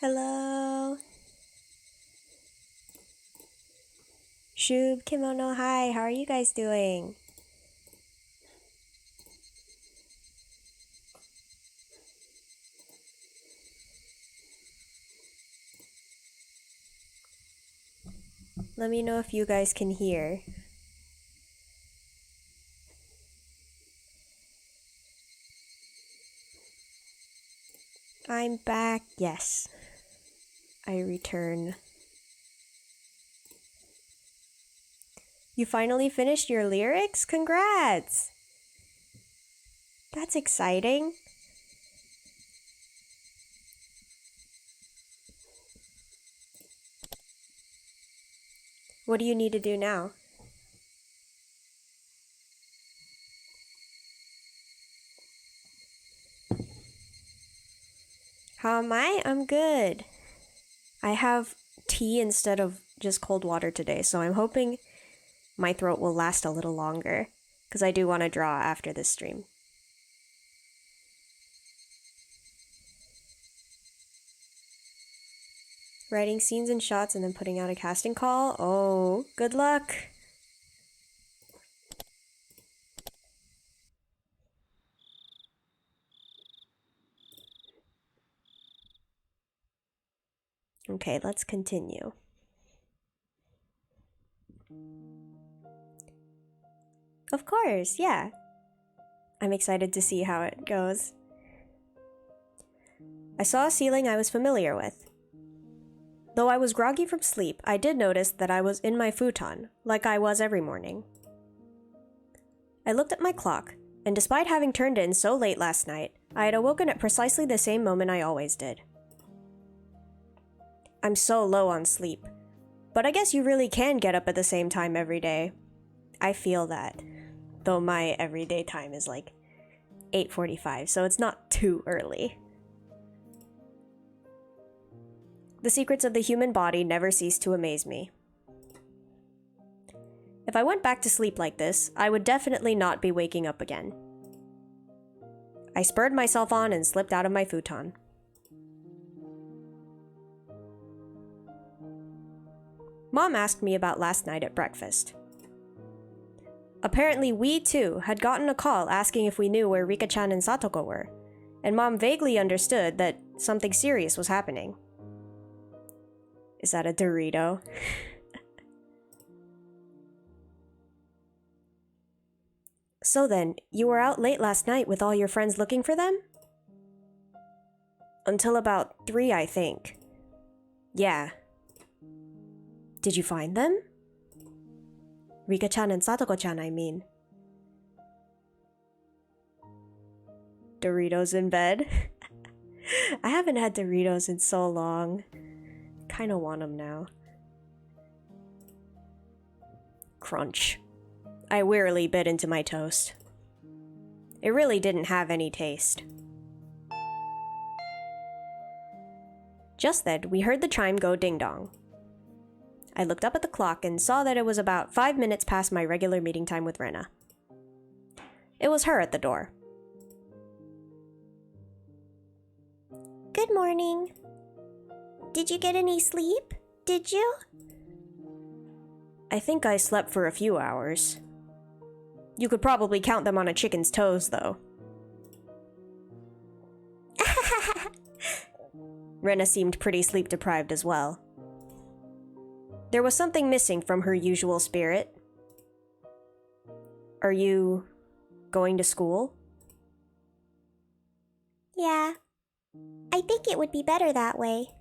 Hello. Shub, Kimono, hi. How are you guys doing? Let me know if you guys can hear. I'm back. Yes. I return. You finally finished your lyrics? Congrats! That's exciting. What do you need to do now? How am I? I'm good. I have tea instead of just cold water today, so I'm hoping my throat will last a little longer, because I do want to draw after this stream. Writing scenes and shots and then putting out a casting call? Oh, good luck! Okay, let's continue. Of course, yeah. I'm excited to see how it goes. I saw a ceiling I was familiar with. Though I was groggy from sleep, I did notice that I was in my futon, like I was every morning. I looked at my clock, and despite having turned in so late last night, I had awoken at precisely the same moment I always did. I'm so low on sleep, but I guess you really can get up at the same time every day. I feel that, though my everyday time is like 8:45, so it's not too early. The secrets of the human body never cease to amaze me. If I went back to sleep like this, I would definitely not be waking up again. I spurred myself on and slipped out of my futon. Mom asked me about last night at breakfast. Apparently we, too, had gotten a call asking if we knew where Rika-chan and Satoko were, and Mom vaguely understood that something serious was happening. Is that a Dorito? So then, you were out late last night with all your friends looking for them? Until about 3, I think. Yeah. Did you find them? Rika-chan and Satoko-chan, I mean. Doritos in bed? I haven't had Doritos in so long. Kinda want them now. Crunch. I wearily bit into my toast. It really didn't have any taste. Just then, we heard the chime go ding-dong. I looked up at the clock and saw that it was about 5 minutes past my regular meeting time with Rena. It was her at the door. Good morning. Did you get any sleep? Did you? I think I slept for a few hours. You could probably count them on a chicken's toes, though. Rena seemed pretty sleep-deprived as well. There was something missing from her usual spirit. Are you going to school? Yeah. I think it would be better that way,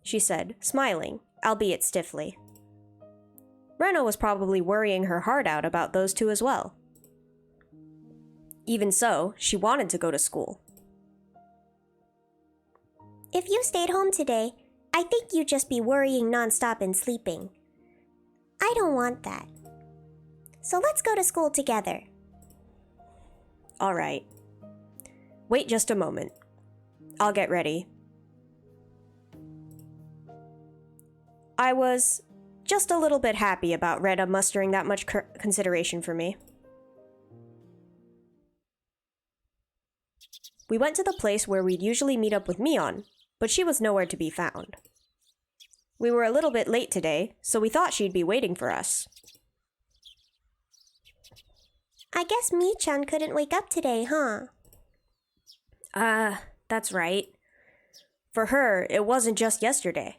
she said, smiling, albeit stiffly. Rena was probably worrying her heart out about those two as well. Even so, she wanted to go to school. If you stayed home today, I think you'd just be worrying nonstop and sleeping. I don't want that. So let's go to school together. All right. Wait just a moment. I'll get ready. I was just a little bit happy about Rena mustering that much consideration for me. We went to the place where we'd usually meet up with Mion, but she was nowhere to be found. We were a little bit late today, so we thought she'd be waiting for us. I guess Mi-chan couldn't wake up today, huh? That's right. For her, it wasn't just yesterday.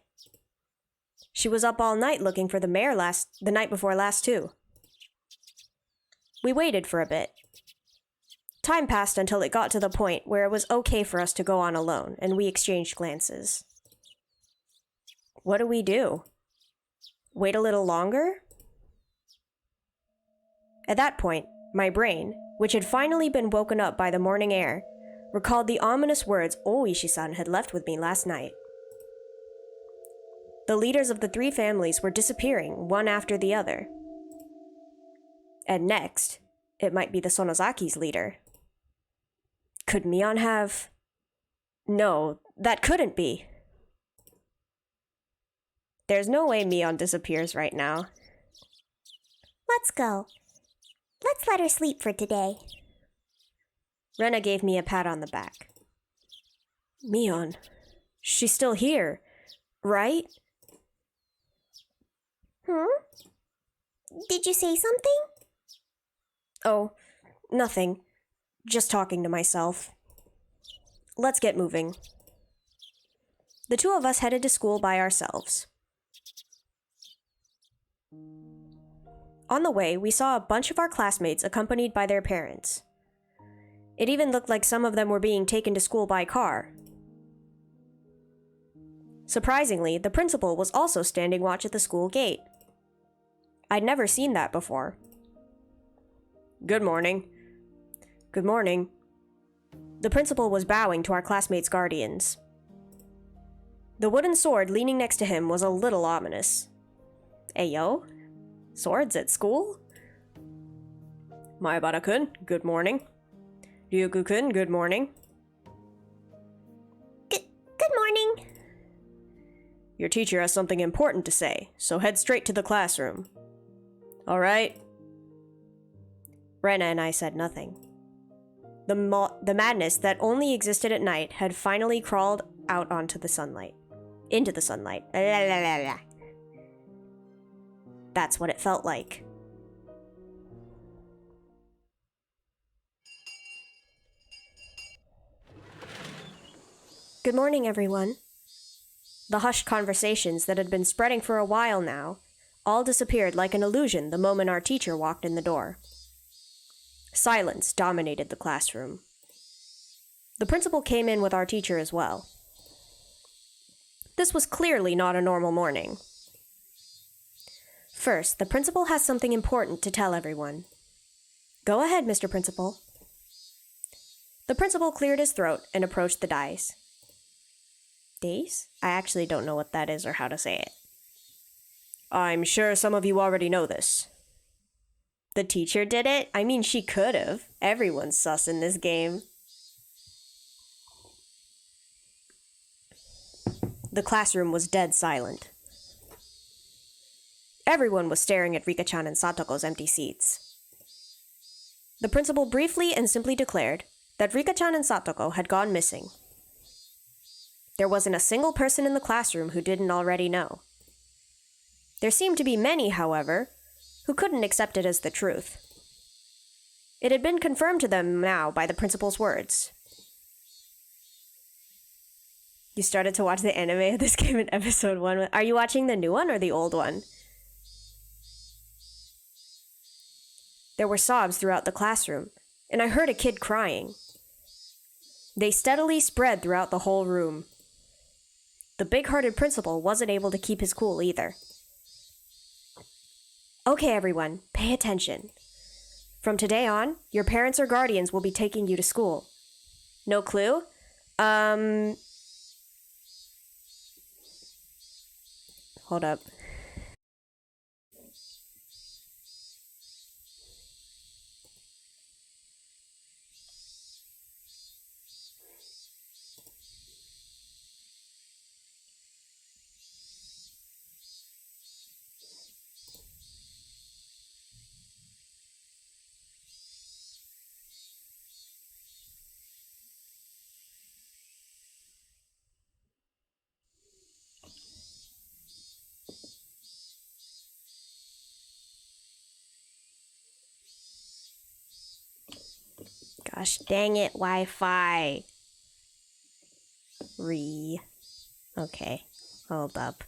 She was up all night looking for the mayor the night before last, too. We waited for a bit. Time passed until it got to the point where it was okay for us to go on alone, and we exchanged glances. What do? Wait a little longer? At that point, my brain, which had finally been woken up by the morning air, recalled the ominous words Oishi-san had left with me last night. The leaders of the three families were disappearing one after the other. And next, it might be the Sonozaki's leader. Could Mion have... No, that couldn't be. There's no way Mion disappears right now. Let's go. Let's let her sleep for today. Rena gave me a pat on the back. Mion, she's still here, right? Did you say something? Oh, nothing. Just talking to myself. Let's get moving. The two of us headed to school by ourselves. On the way, we saw a bunch of our classmates accompanied by their parents. It even looked like some of them were being taken to school by car. Surprisingly, the principal was also standing watch at the school gate. I'd never seen that before. Good morning. Good morning. The principal was bowing to our classmates' guardians. The wooden sword leaning next to him was a little ominous. Ayo? Swords at school? Maebara-kun, good morning. Ryuku-kun, good morning. Good morning. Your teacher has something important to say, so head straight to the classroom. All right? Rena and I said nothing. The madness that only existed at night had finally crawled out onto the sunlight. Into the sunlight. That's what it felt like. Good morning, everyone. The hushed conversations that had been spreading for a while now all disappeared like an illusion the moment our teacher walked in the door. Silence dominated the classroom. The principal came in with our teacher as well. This was clearly not a normal morning. First, the principal has something important to tell everyone. Go ahead, Mr. Principal. The principal cleared his throat and approached the dais. Dais? I actually don't know what that is or how to say it. I'm sure some of you already know this. The teacher did it? I mean, she could have. Everyone's sus in this game. The classroom was dead silent. Everyone was staring at Rika-chan and Satoko's empty seats. The principal briefly and simply declared that Rika-chan and Satoko had gone missing. There wasn't a single person in the classroom who didn't already know. There seemed to be many, however, who couldn't accept it as the truth. It had been confirmed to them now by the principal's words. You started to watch the anime of this game in episode 1. Are you watching the new one or the old one? There were sobs throughout the classroom, and I heard a kid crying. They steadily spread throughout the whole room. The big-hearted principal wasn't able to keep his cool either. Okay, everyone, pay attention. From today on, your parents or guardians will be taking you to school. No clue? Hold up. Gosh dang it, Wi-Fi. Okay, hold up.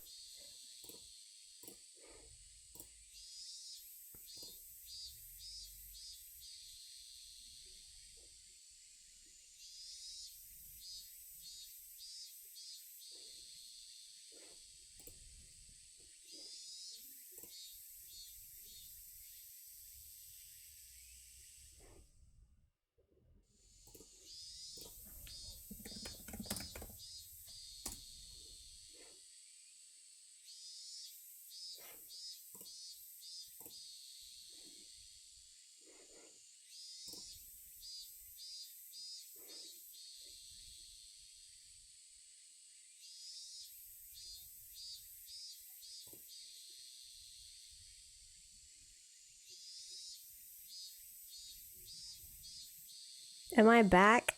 Am I back?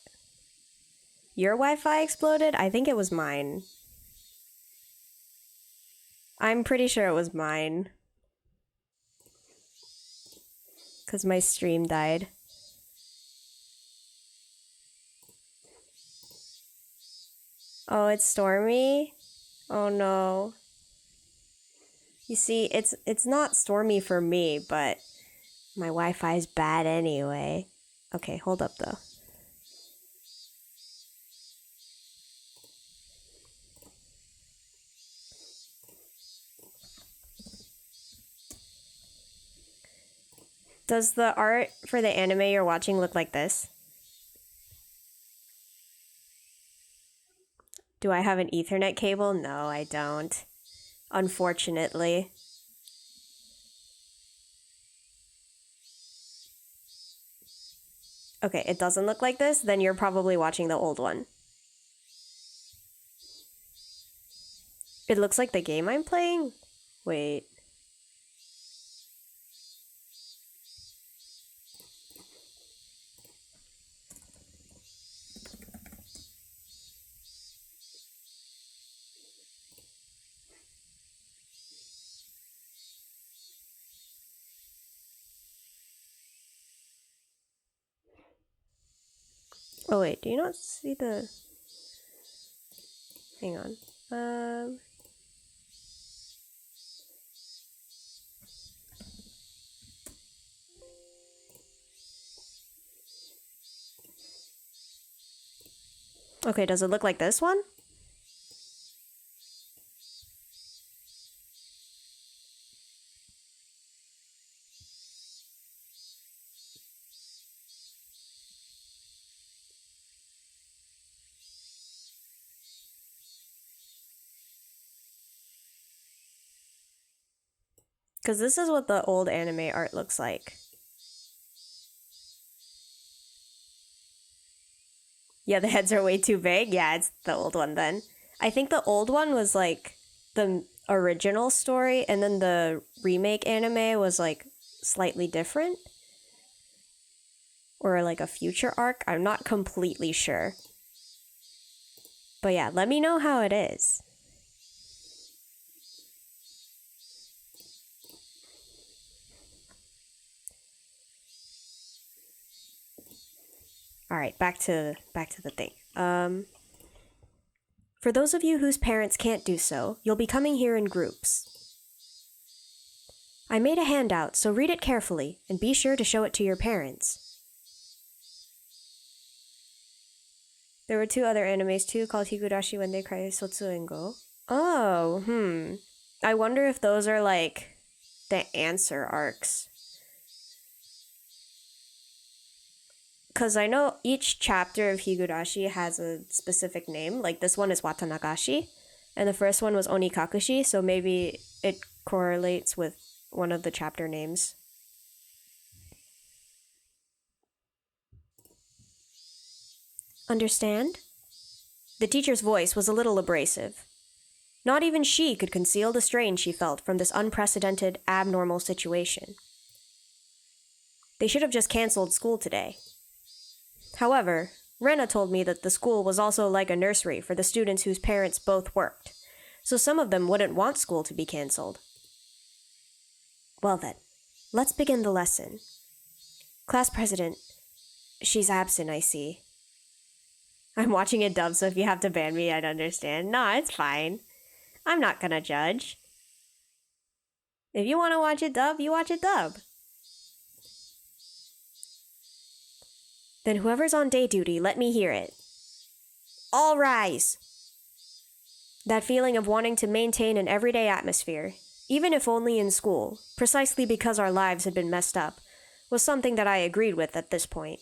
Your Wi-Fi exploded? I think it was mine. I'm pretty sure it was mine. Because my stream died. Oh, it's stormy? Oh no. You see, it's not stormy for me, but my Wi-Fi is bad anyway. Okay, hold up though. Does the art for the anime you're watching look like this? Do I have an Ethernet cable? No, I don't. Unfortunately. Okay, it doesn't look like this, then you're probably watching the old one. It looks like the game I'm playing? Wait. Oh wait, do you not see the... Hang on. Okay, does it look like this one? Because this is what the old anime art looks like. Yeah, the heads are way too big. Yeah, it's the old one then. I think the old one was like the original story, and then the remake anime was like slightly different. Or like a future arc. I'm not completely sure. But yeah, let me know how it is. All right, back to the thing. For those of you whose parents can't do so, you'll be coming here in groups. I made a handout, so read it carefully and be sure to show it to your parents. There were 2 other animes too called Higurashi When They Cry Sotsu and Go. Oh, I wonder if those are like the answer arcs. Because I know each chapter of Higurashi has a specific name. Like this one is Watanagashi, and the first one was Onikakushi, so maybe it correlates with one of the chapter names. Understand? The teacher's voice was a little abrasive. Not even she could conceal the strain she felt from this unprecedented, abnormal situation. They should have just canceled school today. However, Rena told me that the school was also like a nursery for the students whose parents both worked, so some of them wouldn't want school to be canceled. Well then, let's begin the lesson. Class president, She's absent, I see. I'm watching it dub, so if you have to ban me, I'd understand. Nah, it's fine. I'm not gonna judge. If you want to watch it dub, you watch it dub. Then whoever's on day duty, let me hear it. All rise! That feeling of wanting to maintain an everyday atmosphere, even if only in school, precisely because our lives had been messed up, was something that I agreed with at this point.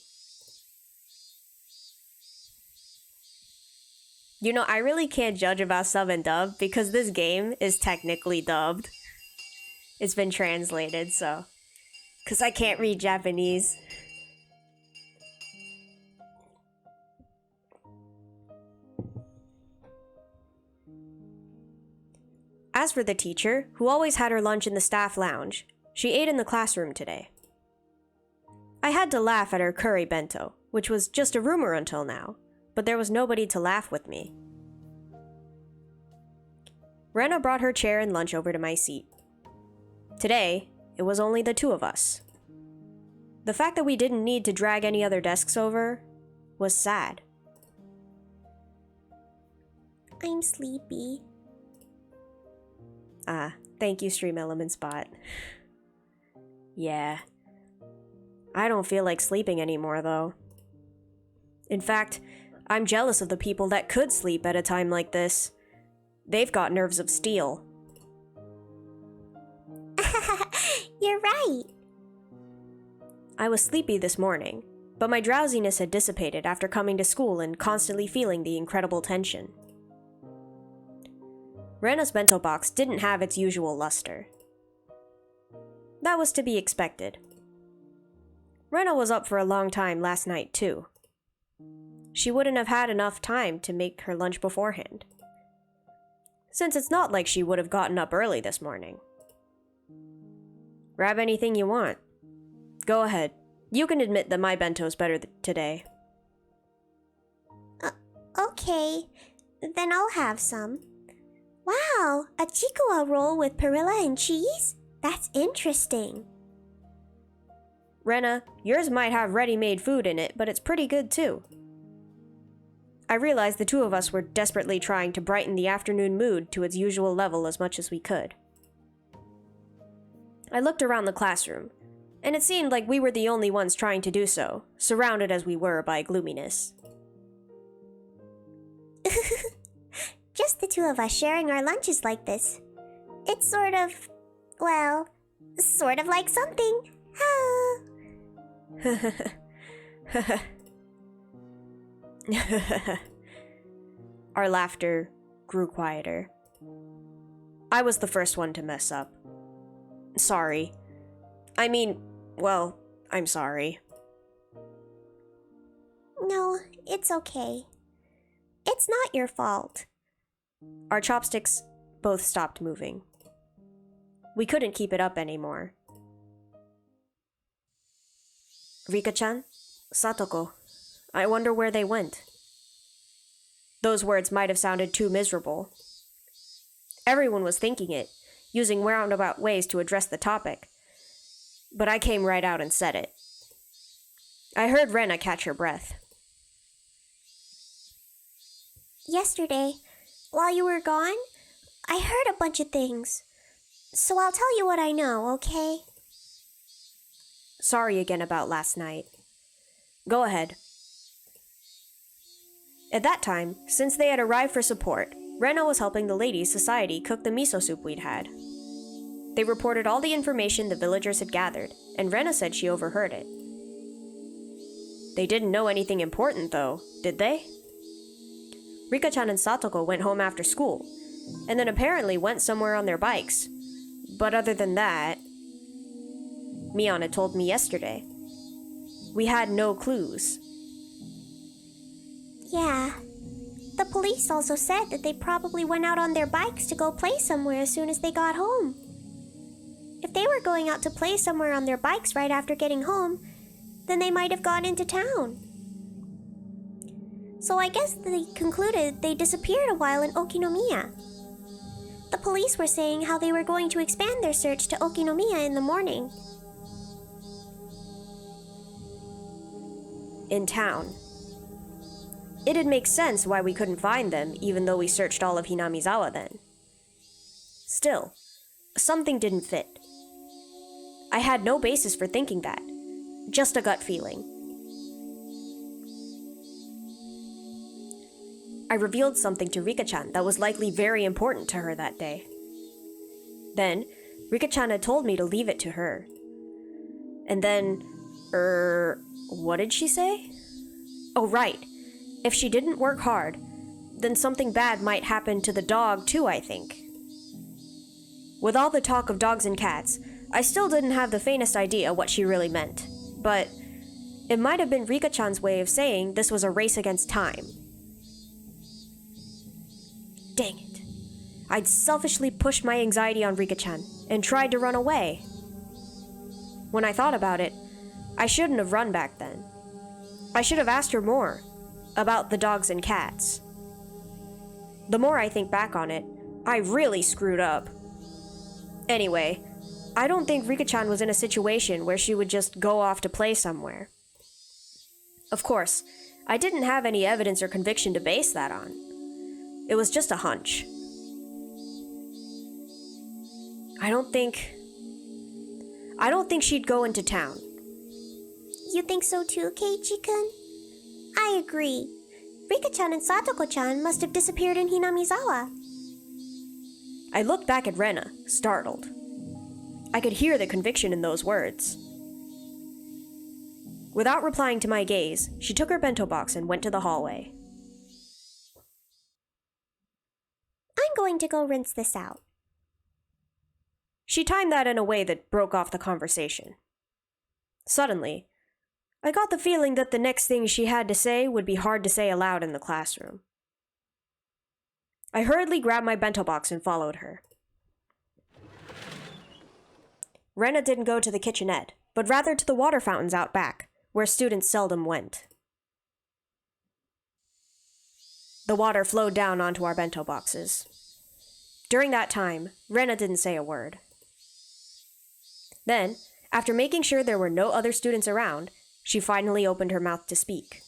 You know, I really can't judge about sub and dub because this game is technically dubbed. It's been translated, so. Because I can't read Japanese. As for the teacher, who always had her lunch in the staff lounge, she ate in the classroom today. I had to laugh at her curry bento, which was just a rumor until now, but there was nobody to laugh with me. Rena brought her chair and lunch over to my seat. Today, it was only the two of us. The fact that we didn't need to drag any other desks over was sad. I'm sleepy. Ah, thank you, Stream Element Spot. Yeah. I don't feel like sleeping anymore, though. In fact, I'm jealous of the people that could sleep at a time like this. They've got nerves of steel. You're right. I was sleepy this morning, but my drowsiness had dissipated after coming to school and constantly feeling the incredible tension. Rena's bento box didn't have its usual luster. That was to be expected. Rena was up for a long time last night, too. She wouldn't have had enough time to make her lunch beforehand, since it's not like she would have gotten up early this morning. Grab anything you want. Go ahead. You can admit that my bento's better today. Okay, then I'll have some. Wow, a chikuwa roll with perilla and cheese? That's interesting. Rena, yours might have ready-made food in it, but it's pretty good too. I realized the two of us were desperately trying to brighten the afternoon mood to its usual level as much as we could. I looked around the classroom, and it seemed like we were the only ones trying to do so, surrounded as we were by gloominess. Just the two of us sharing our lunches like this. It's sort of like something. Our laughter grew quieter. I was the first one to mess up. Sorry. I'm sorry. No, it's okay. It's not your fault. Our chopsticks both stopped moving. We couldn't keep it up anymore. Rika-chan, Satoko, I wonder where they went. Those words might have sounded too miserable. Everyone was thinking it, using roundabout ways to address the topic. But I came right out and said it. I heard Rena catch her breath. Yesterday, while you were gone, I heard a bunch of things. So I'll tell you what I know, okay? Sorry again about last night. Go ahead. At that time, since they had arrived for support, Rena was helping the Ladies' Society cook the miso soup we'd had. They reported all the information the villagers had gathered, and Rena said she overheard it. They didn't know anything important, though, did they? Rika-chan and Satoko went home after school, and then apparently went somewhere on their bikes. But other than that, Mion had told me yesterday. We had no clues. Yeah. The police also said that they probably went out on their bikes to go play somewhere as soon as they got home. If they were going out to play somewhere on their bikes right after getting home, then they might have gone into town. So I guess they concluded they disappeared a while in Okinomiya. The police were saying how they were going to expand their search to Okinomiya in the morning. in town. It'd make sense why we couldn't find them, even though we searched all of Hinamizawa then. Still, something didn't fit. I had no basis for thinking that, just a gut feeling. I revealed something to Rika-chan that was likely very important to her that day. Then, Rika-chan had told me to leave it to her. And then, what did she say? Oh, right. If she didn't work hard, then something bad might happen to the dog too, I think. With all the talk of dogs and cats, I still didn't have the faintest idea what she really meant. But it might have been Rika-chan's way of saying this was a race against time. Dang it. I'd selfishly pushed my anxiety on Rika-chan and tried to run away. When I thought about it, I shouldn't have run back then. I should have asked her more about the dogs and cats. The more I think back on it, I really screwed up. Anyway, I don't think Rika-chan was in a situation where she would just go off to play somewhere. Of course, I didn't have any evidence or conviction to base that on. It was just a hunch. I don't think she'd go into town. You think so too, Keiichi-kun? I agree. Rika-chan and Satoko-chan must have disappeared in Hinamizawa. I looked back at Rena, startled. I could hear the conviction in those words. Without replying to my gaze, she took her bento box and went to the hallway. I'm going to go rinse this out. She timed that in a way that broke off the conversation. Suddenly, I got the feeling that the next thing she had to say would be hard to say aloud in the classroom. I hurriedly grabbed my bento box and followed her. Rena didn't go to the kitchenette, but rather to the water fountains out back, where students seldom went. The water flowed down onto our bento boxes. During that time, Rena didn't say a word. Then, after making sure there were no other students around, she finally opened her mouth to speak.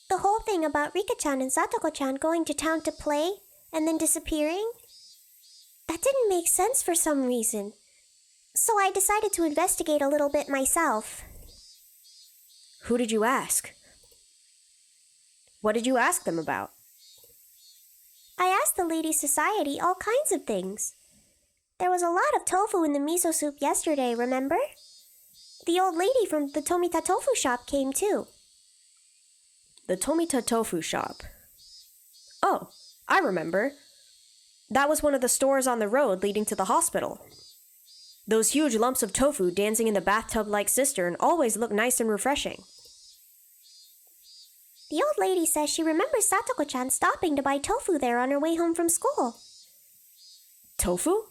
The whole thing about Rika-chan and Satoko-chan going to town to play and then disappearing? That didn't make sense for some reason. So I decided to investigate a little bit myself. Who did you ask? What did you ask them about? I asked the Ladies' Society all kinds of things. There was a lot of tofu in the miso soup yesterday, remember? The old lady from the Tomita Tofu shop came too. The Tomita Tofu shop. Oh, I remember. That was one of the stores on the road leading to the hospital. Those huge lumps of tofu dancing in the bathtub-like cistern always look nice and refreshing. The old lady says she remembers Satoko-chan stopping to buy tofu there on her way home from school. Tofu?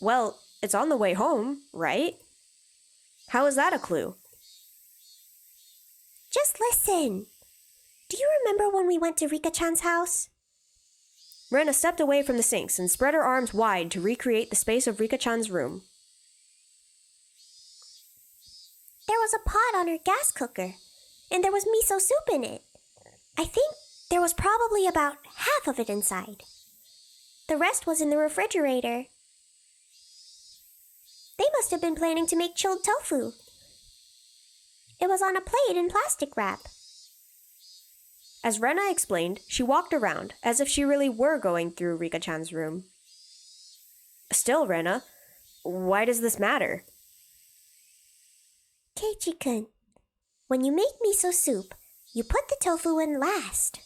Well, it's on the way home, right? How is that a clue? Just listen. Do you remember when we went to Rika-chan's house? Rena stepped away from the sinks and spread her arms wide to recreate the space of Rika-chan's room. There was a pot on her gas cooker, and there was miso soup in it. I think there was probably about half of it inside. The rest was in the refrigerator. They must have been planning to make chilled tofu. It was on a plate in plastic wrap. As Rena explained, she walked around as if she really were going through Rika-chan's room. Still, Rena, why does this matter? Keiichi-kun, when you make miso soup, you put the tofu in last.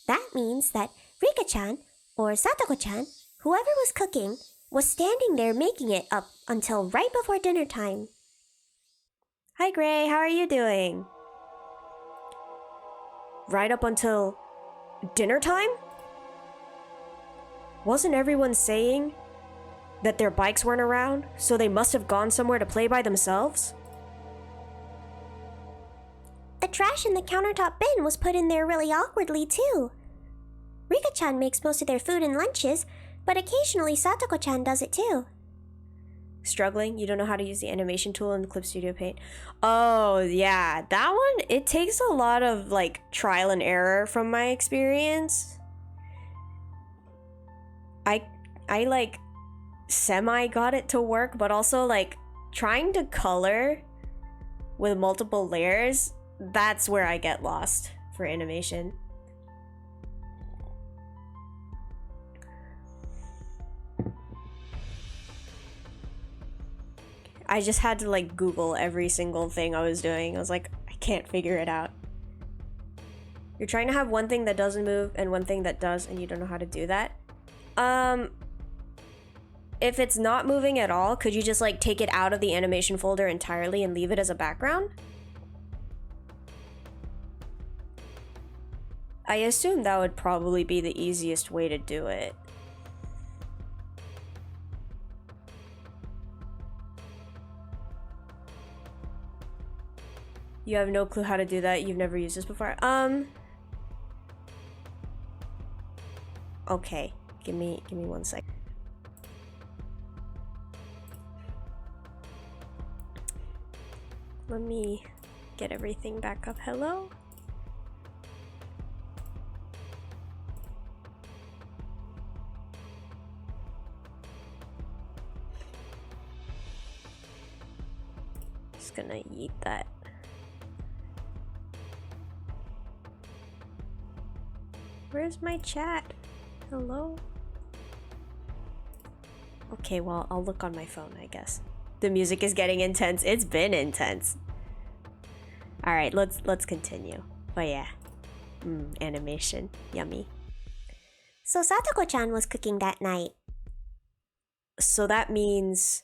That means that Rika-chan, or Satoko-chan, whoever was cooking, was standing there making it up until right before dinner time. Hi, Gray, how are you doing? Right up until dinner time? Wasn't everyone saying that their bikes weren't around, so they must have gone somewhere to play by themselves? The trash in the countertop bin was put in there really awkwardly, too. Rika-chan makes most of their food and lunches, but occasionally Satoko-chan does it too. Struggling? You don't know how to use the animation tool in Clip Studio Paint? Oh, yeah. That one, it takes a lot of, like, trial and error from my experience. I like, semi got it to work, but also, like, trying to color with multiple layers, that's where I get lost for animation. I just had to like Google every single thing I was doing. I was like, I can't figure it out. You're trying to have one thing that doesn't move and one thing that does, and you don't know how to do that. If it's not moving at all, could you just like take it out of the animation folder entirely and leave it as a background? I assume that would probably be the easiest way to do it. You have no clue how to do that. You've never used this before. Okay. Give me 1 sec. Let me get everything back up. Hello? Just gonna eat that. Where's my chat? Hello? Okay, well, I'll look on my phone, I guess. The music is getting intense. It's been intense. Alright, let's continue. But yeah. Animation. Yummy. So Satoko-chan was cooking that night. So that means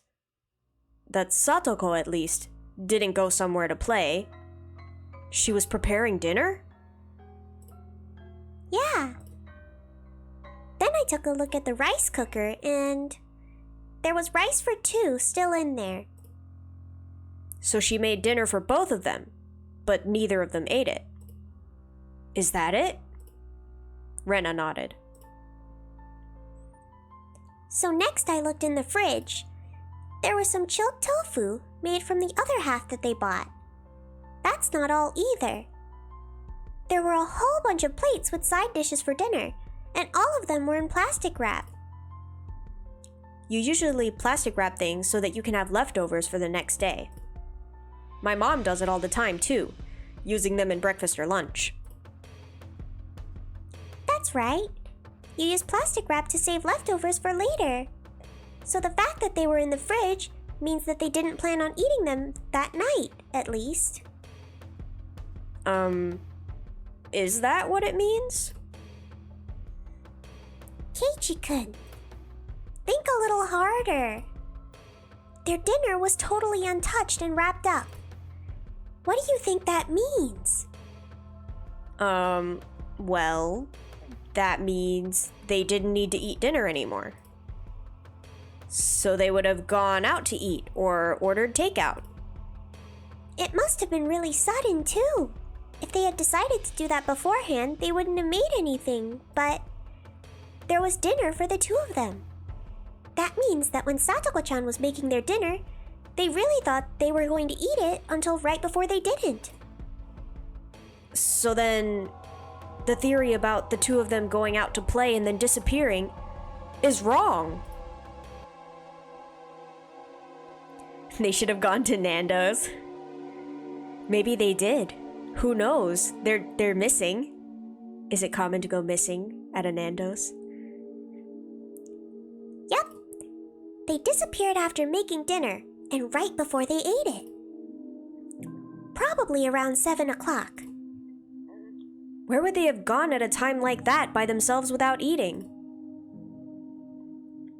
that Satoko, at least, didn't go somewhere to play. She was preparing dinner? Yeah. Then I took a look at the rice cooker and there was rice for two still in there. So she made dinner for both of them, but neither of them ate it. Is that it? Rena nodded. So next I looked in the fridge. There was some chilled tofu made from the other half that they bought. That's not all either. There were a whole bunch of plates with side dishes for dinner, and all of them were in plastic wrap. You usually plastic wrap things so that you can have leftovers for the next day. My mom does it all the time too, using them in breakfast or lunch. That's right. You use plastic wrap to save leftovers for later. So the fact that they were in the fridge means that they didn't plan on eating them that night, at least. Is that what it means? Keiichi-kun, think a little harder. Their dinner was totally untouched and wrapped up. What do you think that means? Well, that means they didn't need to eat dinner anymore. So they would have gone out to eat or ordered takeout. It must have been really sudden, too. If they had decided to do that beforehand, they wouldn't have made anything, but there was dinner for the two of them. That means that when Satoko-chan was making their dinner, they really thought they were going to eat it until right before they didn't. So then, the theory about the two of them going out to play and then disappearing is wrong. They should have gone to Nando's. Maybe they did. Who knows? They're missing. Is it common to go missing at a Nando's? Yep. They disappeared after making dinner and right before they ate it. Probably around 7 o'clock. Where would they have gone at a time like that by themselves without eating?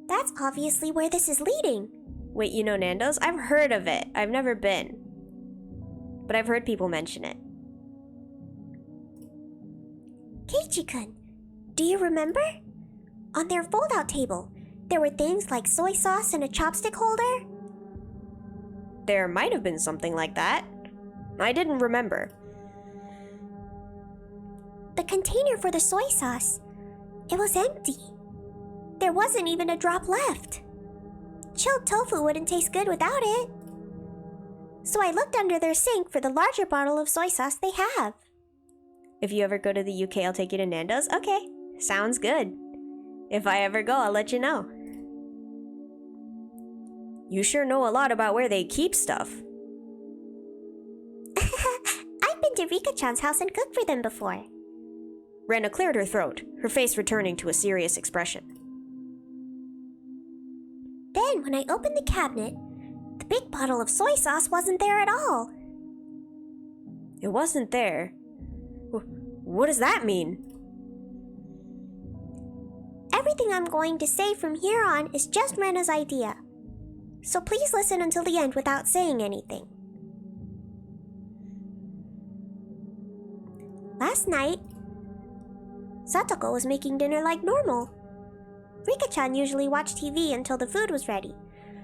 That's obviously where this is leading. Wait, you know Nando's? I've heard of it. I've never been. But I've heard people mention it. Keiichi-kun, do you remember? On their fold-out table, there were things like soy sauce and a chopstick holder. There might have been something like that. I didn't remember. The container for the soy sauce, it was empty. There wasn't even a drop left. chilled tofu wouldn't taste good without it. So I looked under their sink for the larger bottle of soy sauce they have. If you ever go to the UK, I'll take you to Nando's? Okay, sounds good. If I ever go, I'll let you know. You sure know a lot about where they keep stuff. I've been to Rika-chan's house and cooked for them before. Rena cleared her throat, her face returning to a serious expression. Then, when I opened the cabinet, the big bottle of soy sauce wasn't there at all. It wasn't there? What does that mean? Everything I'm going to say from here on is just Rena's idea. So please listen until the end without saying anything. Last night, Satoko was making dinner like normal. Rika-chan usually watched TV until the food was ready,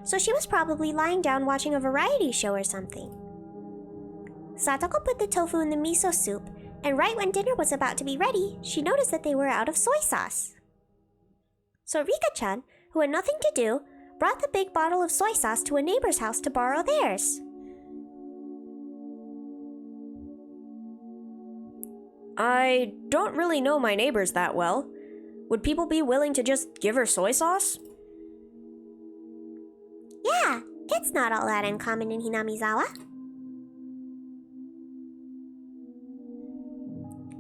so she was probably lying down watching a variety show or something. Satoko put the tofu in the miso soup, and right when dinner was about to be ready, she noticed that they were out of soy sauce. So Rika-chan, who had nothing to do, brought the big bottle of soy sauce to a neighbor's house to borrow theirs. I don't really know my neighbors that well. Would people be willing to just give her soy sauce? Yeah, it's not all that uncommon in Hinamizawa.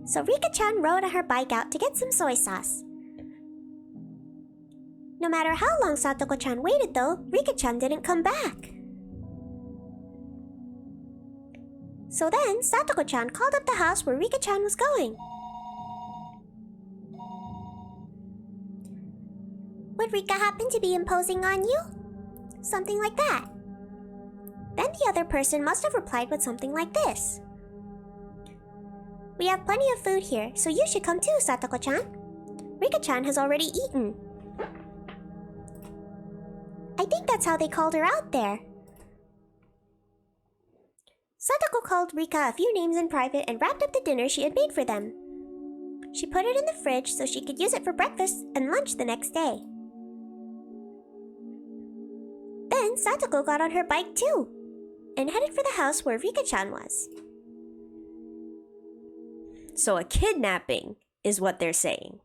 So Rika-chan rode her bike out to get some soy sauce. No matter how long Satoko-chan waited though, Rika-chan didn't come back. So then, Satoko-chan called up the house where Rika-chan was going. Would Rika happen to be imposing on you? Something like that. Then the other person must have replied with something like this. We have plenty of food here, so you should come too, Satoko-chan. Rika-chan has already eaten. I think that's how they called her out there. Satoko called Rika a few names in private and wrapped up the dinner she had made for them. She put it in the fridge so she could use it for breakfast and lunch the next day. Then Satoko got on her bike too, and headed for the house where Rika-chan was. So a kidnapping is what they're saying.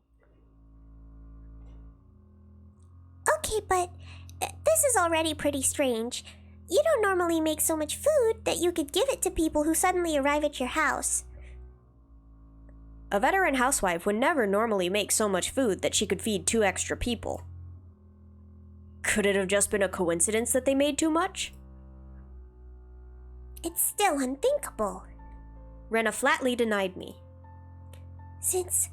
Okay, but this is already pretty strange. You don't normally make so much food that you could give it to people who suddenly arrive at your house. A veteran housewife would never normally make so much food that she could feed 2 extra people. Could it have just been a coincidence that they made too much? It's still unthinkable. Rena flatly denied me. Since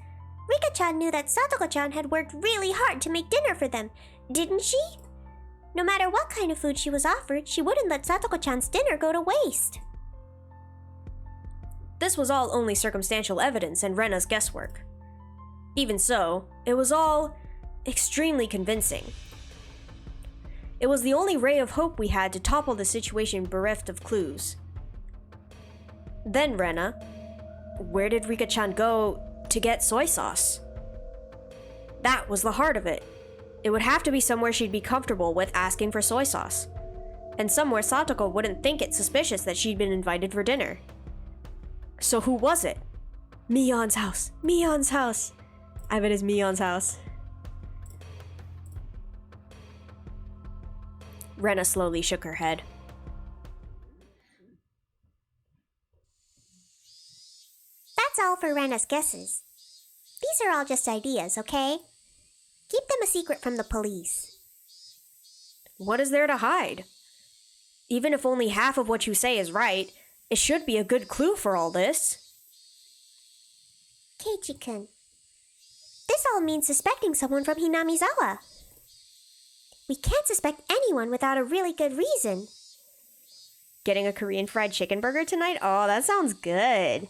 Rika-chan knew that Satoko-chan had worked really hard to make dinner for them, didn't she? No matter what kind of food she was offered, she wouldn't let Satoko-chan's dinner go to waste. This was all only circumstantial evidence and Rena's guesswork. Even so, it was all extremely convincing. It was the only ray of hope we had to topple the situation bereft of clues. Then Rena, where did Rika-chan go to get soy sauce? That was the heart of it. It would have to be somewhere she'd be comfortable with asking for soy sauce. And somewhere Satoko wouldn't think it suspicious that she'd been invited for dinner. So who was it? Mion's house. Mion's house. I bet it's Mion's house. Rena slowly shook her head. That's all for Rena's guesses. These are all just ideas, okay? Keep them a secret from the police. What is there to hide? Even if only half of what you say is right, it should be a good clue for all this. Keiichi-kun, this all means suspecting someone from Hinamizawa. We can't suspect anyone without a really good reason. Getting a Korean fried chicken burger tonight? Oh, that sounds good.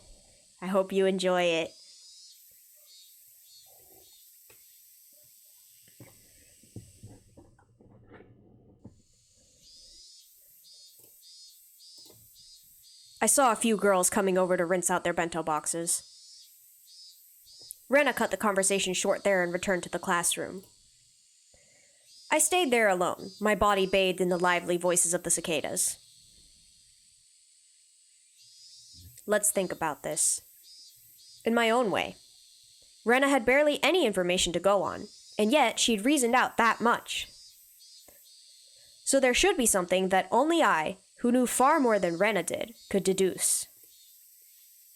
I hope you enjoy it. I saw a few girls coming over to rinse out their bento boxes. Rena cut the conversation short there and returned to the classroom. I stayed there alone, my body bathed in the lively voices of the cicadas. Let's think about this. In my own way. Rena had barely any information to go on, and yet she'd reasoned out that much. So there should be something that only I, who knew far more than Rena did, could deduce.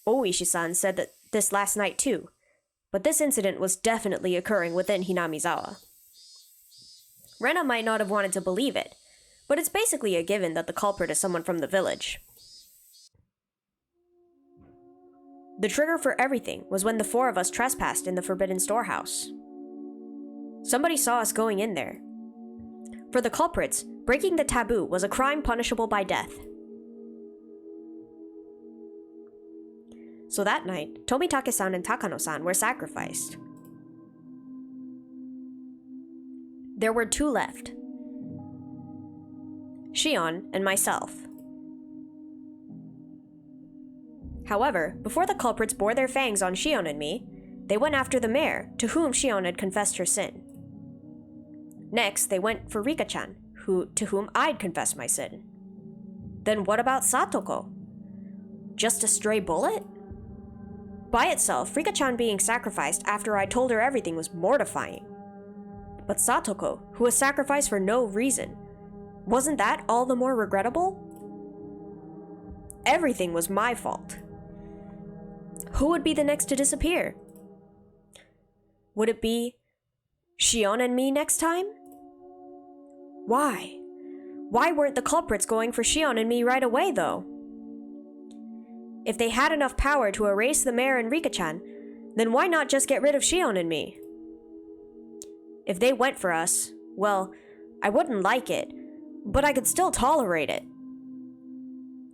Oishi-san said that this last night too, but this incident was definitely occurring within Hinamizawa. Rena might not have wanted to believe it, but it's basically a given that the culprit is someone from the village. The trigger for everything was when the four of us trespassed in the forbidden storehouse. Somebody saw us going in there. For the culprits, breaking the taboo was a crime punishable by death. So that night, Tomitake-san and Takano-san were sacrificed. There were two left. Shion and myself. However, before the culprits bore their fangs on Shion and me, they went after the mare, to whom Shion had confessed her sin. Next, they went for Rika-chan, to whom I'd confessed my sin. Then what about Satoko? Just a stray bullet? By itself, Rika-chan being sacrificed after I told her everything was mortifying. But Satoko, who was sacrificed for no reason, wasn't that all the more regrettable? Everything was my fault. Who would be the next to disappear? Would it be Shion and me next time? Why? Why weren't the culprits going for Shion and me right away, though? If they had enough power to erase the mayor and Rika-chan, then why not just get rid of Shion and me? If they went for us, well, I wouldn't like it, but I could still tolerate it.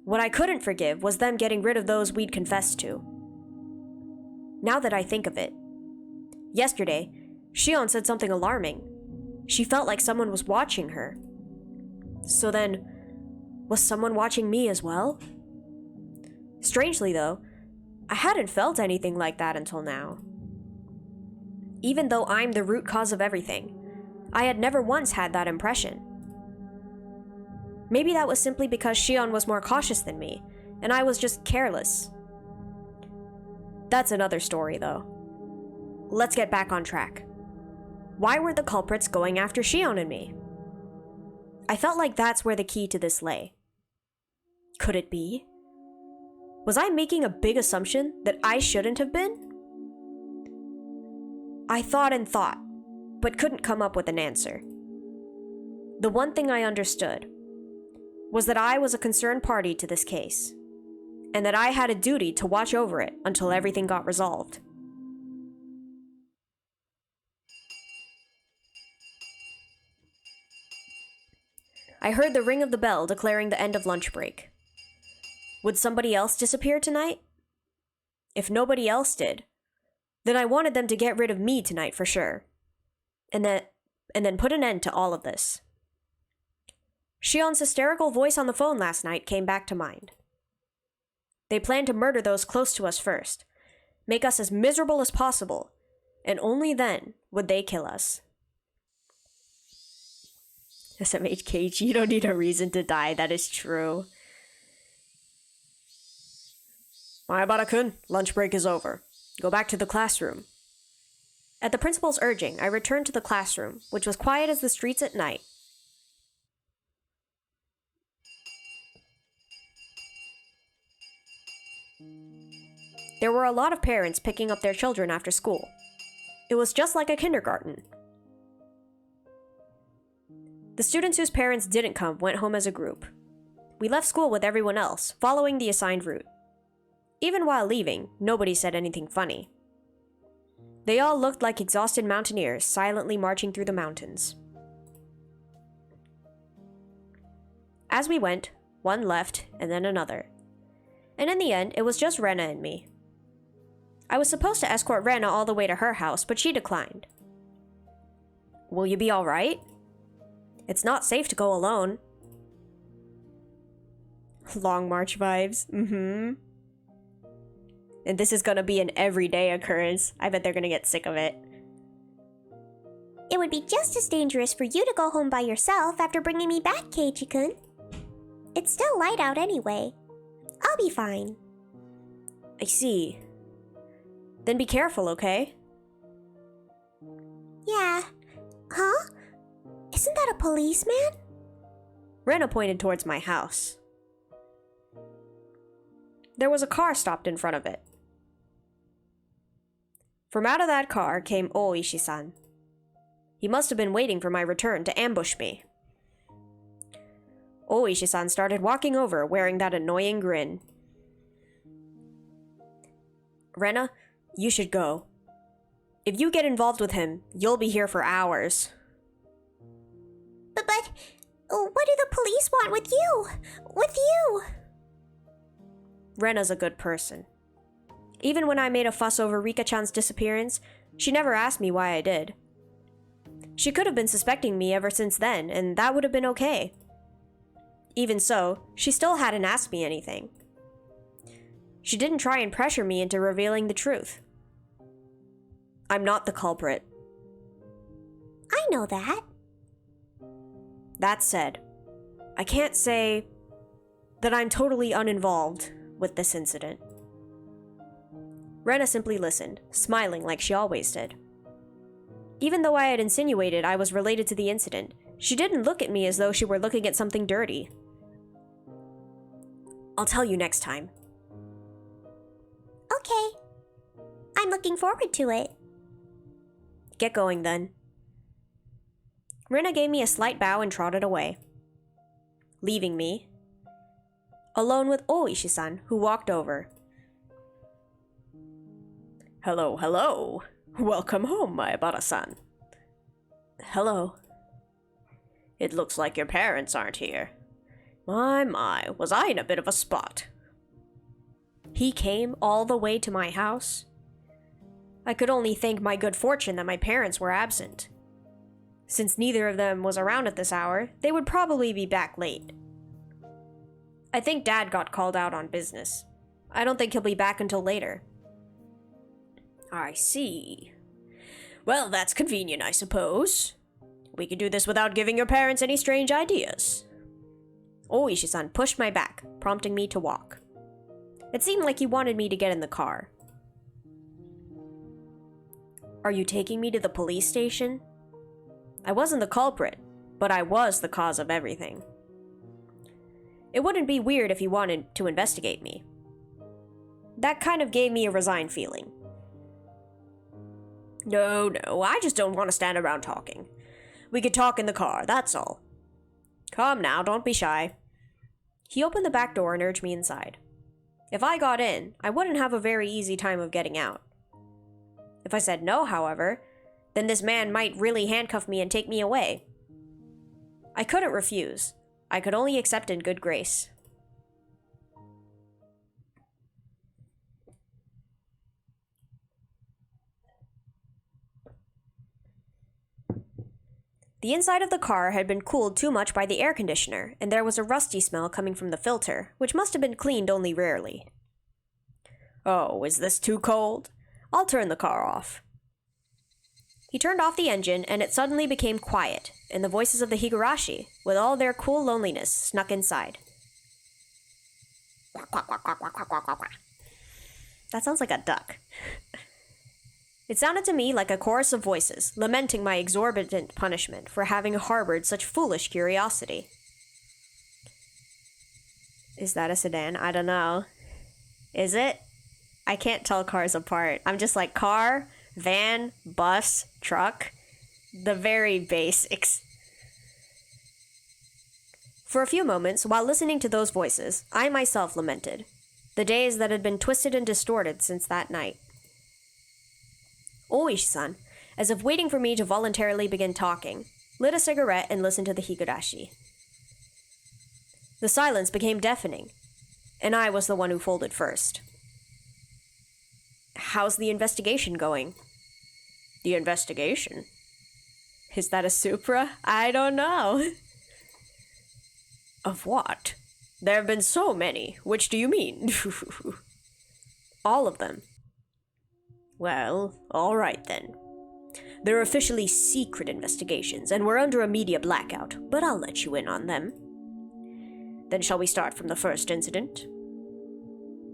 What I couldn't forgive was them getting rid of those we'd confessed to. Now that I think of it, yesterday, Shion said something alarming. She felt like someone was watching her. So then, was someone watching me as well? Strangely though, I hadn't felt anything like that until now. Even though I'm the root cause of everything, I had never once had that impression. Maybe that was simply because Shion was more cautious than me, and I was just careless. That's another story, though. Let's get back on track. Why were the culprits going after Shion and me? I felt like that's where the key to this lay. Could it be? Was I making a big assumption that I shouldn't have been? I thought and thought, but couldn't come up with an answer. The one thing I understood was that I was a concerned party to this case, and that I had a duty to watch over it until everything got resolved. I heard the ring of the bell declaring the end of lunch break. Would somebody else disappear tonight? If nobody else did, then I wanted them to get rid of me tonight for sure. And then put an end to all of this. Shion's hysterical voice on the phone last night came back to mind. They planned to murder those close to us first, make us as miserable as possible, and only then would they kill us. SMHKG, you don't need a reason to die, that is true. Maebara-kun, lunch break is over. Go back to the classroom. At the principal's urging, I returned to the classroom, which was quiet as the streets at night. There were a lot of parents picking up their children after school. It was just like a kindergarten. The students whose parents didn't come went home as a group. We left school with everyone else, following the assigned route. Even while leaving, nobody said anything funny. They all looked like exhausted mountaineers silently marching through the mountains. As we went, one left and then another. And in the end, it was just Rena and me. I was supposed to escort Rena all the way to her house, but she declined. Will you be alright? It's not safe to go alone. Long March vibes. And this is gonna be an everyday occurrence. I bet they're gonna get sick of it. It would be just as dangerous for you to go home by yourself after bringing me back, Keiji-kun. It's still light out anyway. I'll be fine. I see. Then be careful, okay? Yeah. Huh? Isn't that a policeman? Rena pointed towards my house. There was a car stopped in front of it. From out of that car came Oishi-san. He must have been waiting for my return to ambush me. Oishi-san started walking over wearing that annoying grin. Rena, you should go. If you get involved with him, you'll be here for hours. But what do the police want with you? With you? Rena's a good person. Even when I made a fuss over Rika-chan's disappearance, she never asked me why I did. She could have been suspecting me ever since then, and that would have been okay. Even so, she still hadn't asked me anything. She didn't try and pressure me into revealing the truth. I'm not the culprit. I know that. That said, I can't say that I'm totally uninvolved with this incident. Rena simply listened, smiling like she always did. Even though I had insinuated I was related to the incident, she didn't look at me as though she were looking at something dirty. I'll tell you next time. Okay. I'm looking forward to it. Get going then. Rena gave me a slight bow and trotted away, leaving me alone with Oishi-san, who walked over. Hello, hello. Welcome home, my Bara-san. Hello. It looks like your parents aren't here. My, was I in a bit of a spot? He came all the way to my house? I could only thank my good fortune that my parents were absent. Since neither of them was around at this hour, they would probably be back late. I think Dad got called out on business. I don't think he'll be back until later. I see. Well, that's convenient, I suppose. We could do this without giving your parents any strange ideas. Oishi-san pushed my back, prompting me to walk. It seemed like he wanted me to get in the car. Are you taking me to the police station? I wasn't the culprit, but I was the cause of everything. It wouldn't be weird if he wanted to investigate me. That kind of gave me a resigned feeling. No, I just don't want to stand around talking. We could talk in the car, that's all. Come now, don't be shy. He opened the back door and urged me inside. If I got in, I wouldn't have a very easy time of getting out. If I said no, however, then this man might really handcuff me and take me away. I couldn't refuse. I could only accept in good grace. The inside of the car had been cooled too much by the air conditioner, and there was a rusty smell coming from the filter, which must have been cleaned only rarely. Oh, is this too cold? I'll turn the car off. He turned off the engine, and it suddenly became quiet, and the voices of the Higurashi, with all their cool loneliness, snuck inside. That sounds like a duck. It sounded to me like a chorus of voices, lamenting my exorbitant punishment for having harbored such foolish curiosity. Is that a sedan? I don't know. Is it? I can't tell cars apart. I'm just like car, van, bus, truck. The very basics. For a few moments, while listening to those voices, I myself lamented. The days that had been twisted and distorted since that night. Oishi-san, as if waiting for me to voluntarily begin talking, lit a cigarette and listened to the Higurashi. The silence became deafening, and I was the one who folded first. How's the investigation going? The investigation? Is that a Supra? I don't know. Of what? There have been so many. Which do you mean? All of them. Well, all right then. They're officially secret investigations, and we're under a media blackout, but I'll let you in on them. Then shall we start from the first incident?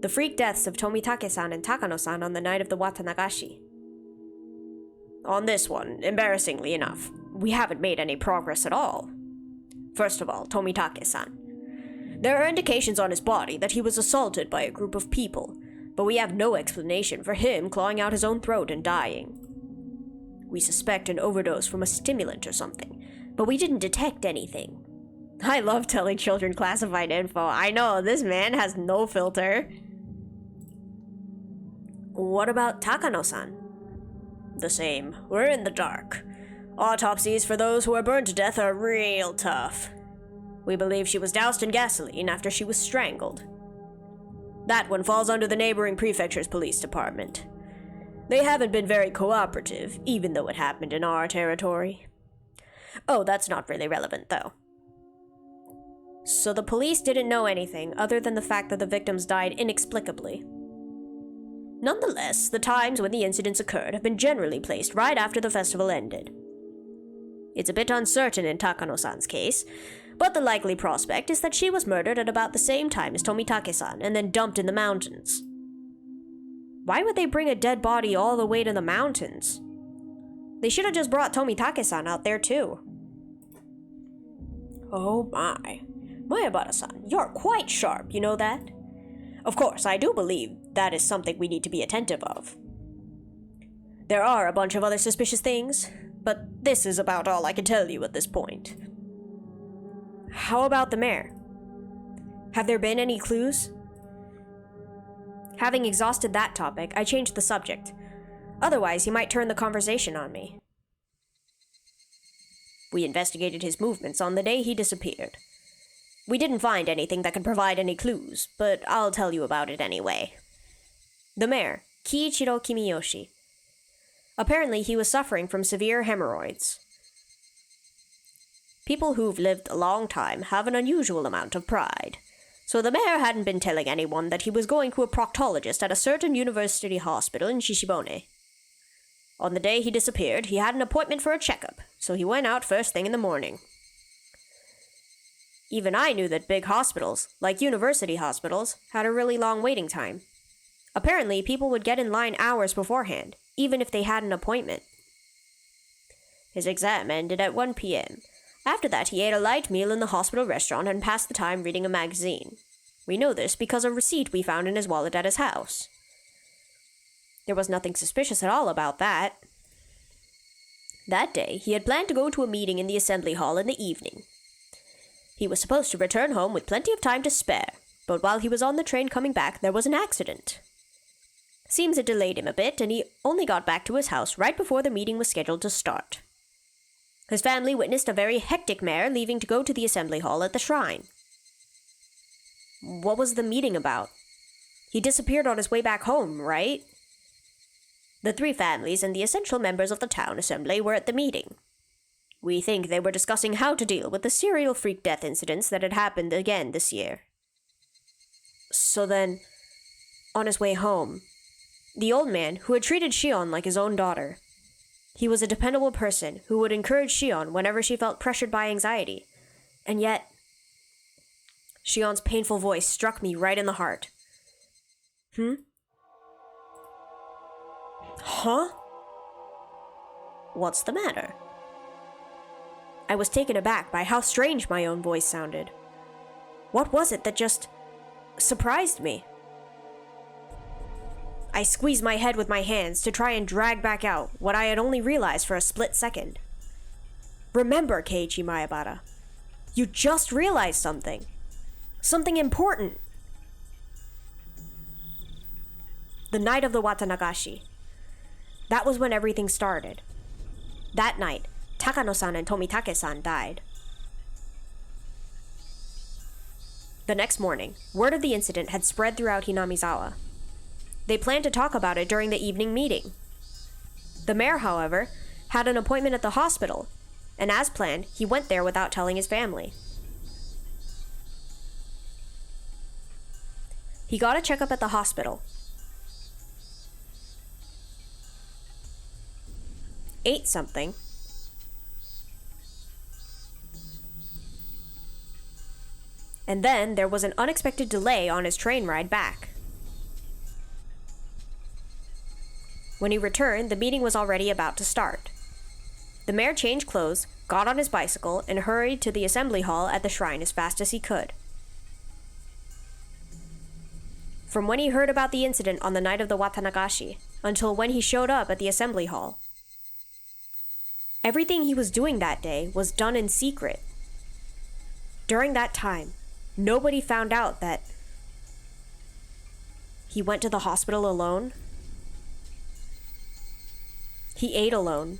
The freak deaths of Tomitake-san and Takano-san on the night of the Watanagashi. On this one, embarrassingly enough, we haven't made any progress at all. First of all, Tomitake-san. There are indications on his body that he was assaulted by a group of people, but we have no explanation for him clawing out his own throat and dying. We suspect an overdose from a stimulant or something, but we didn't detect anything. I love telling children classified info. I know, this man has no filter. What about Takano-san? The same. We're in the dark. Autopsies for those who are burned to death are real tough. We believe she was doused in gasoline after she was strangled. That one falls under the neighboring prefecture's police department. They haven't been very cooperative, even though it happened in our territory. Oh, that's not really relevant, though. So the police didn't know anything other than the fact that the victims died inexplicably. Nonetheless, the times when the incidents occurred have been generally placed right after the festival ended. It's a bit uncertain in Takano-san's case, but the likely prospect is that she was murdered at about the same time as Tomitake-san and then dumped in the mountains. Why would they bring a dead body all the way to the mountains? They should have just brought Tomitake-san out there too. Oh my. Mayabara-san, you're quite sharp, you know that? Of course, I do believe that is something we need to be attentive of. There are a bunch of other suspicious things, but this is about all I can tell you at this point. How about the mayor? Have there been any clues? Having exhausted that topic, I changed the subject. Otherwise, he might turn the conversation on me. We investigated his movements on the day he disappeared. We didn't find anything that could provide any clues, but I'll tell you about it anyway. The mayor, Kiichiro Kimiyoshi. Apparently, he was suffering from severe hemorrhoids. People who've lived a long time have an unusual amount of pride, so the mayor hadn't been telling anyone that he was going to a proctologist at a certain university hospital in Shishibone. On the day he disappeared, he had an appointment for a checkup, so he went out first thing in the morning. Even I knew that big hospitals, like university hospitals, had a really long waiting time. Apparently, people would get in line hours beforehand, even if they had an appointment. His exam ended at 1 p.m. After that, he ate a light meal in the hospital restaurant and passed the time reading a magazine. We know this because of a receipt we found in his wallet at his house. There was nothing suspicious at all about that. That day, he had planned to go to a meeting in the assembly hall in the evening. He was supposed to return home with plenty of time to spare, but while he was on the train coming back, there was an accident. Seems it delayed him a bit, and he only got back to his house right before the meeting was scheduled to start. His family witnessed a very hectic mayor leaving to go to the assembly hall at the shrine. What was the meeting about? He disappeared on his way back home, right? The three families and the essential members of the town assembly were at the meeting. We think they were discussing how to deal with the serial freak death incidents that had happened again this year. So then, on his way home, the old man, who had treated Shion like his own daughter, he was a dependable person who would encourage Shion whenever she felt pressured by anxiety. And yet, Shion's painful voice struck me right in the heart. Huh? What's the matter? I was taken aback by how strange my own voice sounded. What was it that just surprised me? I squeezed my head with my hands to try and drag back out what I had only realized for a split second. Remember, Keiichi Maebara, you just realized something. Something important. The night of the Watanagashi. That was when everything started. That night, Takano-san and Tomitake-san died. The next morning, word of the incident had spread throughout Hinamizawa. They planned to talk about it during the evening meeting. The mayor, however, had an appointment at the hospital, and as planned, he went there without telling his family. He got a checkup at the hospital. ate something, and then there was an unexpected delay on his train ride back. When he returned, the meeting was already about to start. The mayor changed clothes, got on his bicycle, and hurried to the assembly hall at the shrine as fast as he could. From when he heard about the incident on the night of the Watanagashi until when he showed up at the assembly hall, everything he was doing that day was done in secret. During that time, nobody found out that he went to the hospital alone. He ate alone.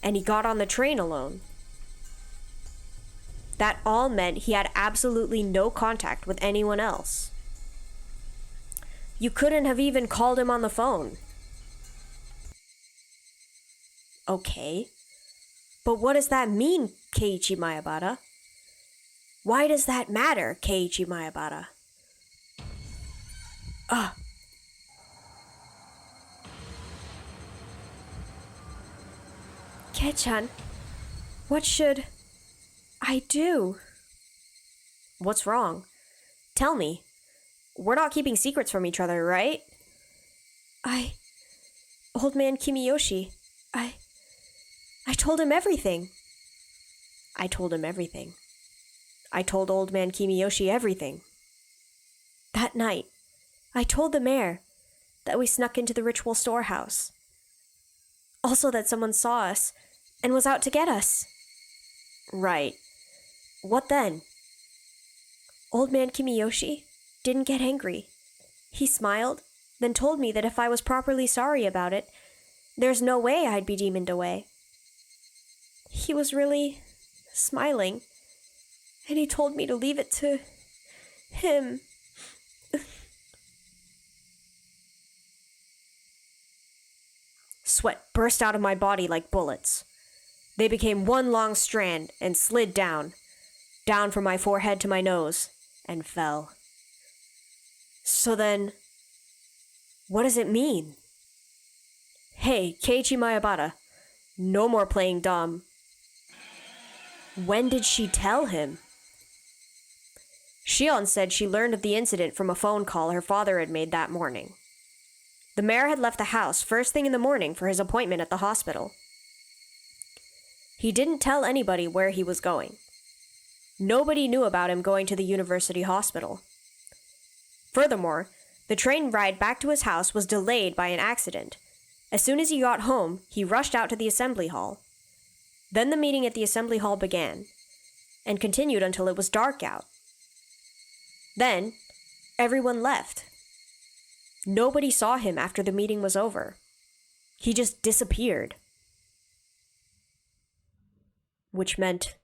And he got on the train alone. That all meant he had absolutely no contact with anyone else. You couldn't have even called him on the phone. Okay. But what does that mean, Keiichi Maebara? Why does that matter, Keiichi Maebara? Kei-chan, what should I do? What's wrong? Tell me. We're not keeping secrets from each other, right? Old man Kimiyoshi, I told him everything. I told him everything. I told old man Kimiyoshi everything. That night, I told the mayor that we snuck into the ritual storehouse. Also that someone saw us and was out to get us. Right. What then? Old man Kimiyoshi didn't get angry. He smiled, then told me that if I was properly sorry about it, there's no way I'd be demoned away. He was really smiling, and he told me to leave it to him. Sweat burst out of my body like bullets. They became one long strand and slid down from my forehead to my nose, and fell. So then, what does it mean? Hey, Keiichi Maebara, no more playing dumb. When did she tell him? Shion said she learned of the incident from a phone call her father had made that morning. The mayor had left the house first thing in the morning for his appointment at the hospital. He didn't tell anybody where he was going. Nobody knew about him going to the university hospital. Furthermore, the train ride back to his house was delayed by an accident. As soon as he got home, he rushed out to the assembly hall. Then the meeting at the assembly hall began, and continued until it was dark out. Then, everyone left. Nobody saw him after the meeting was over. He just disappeared. Which meant,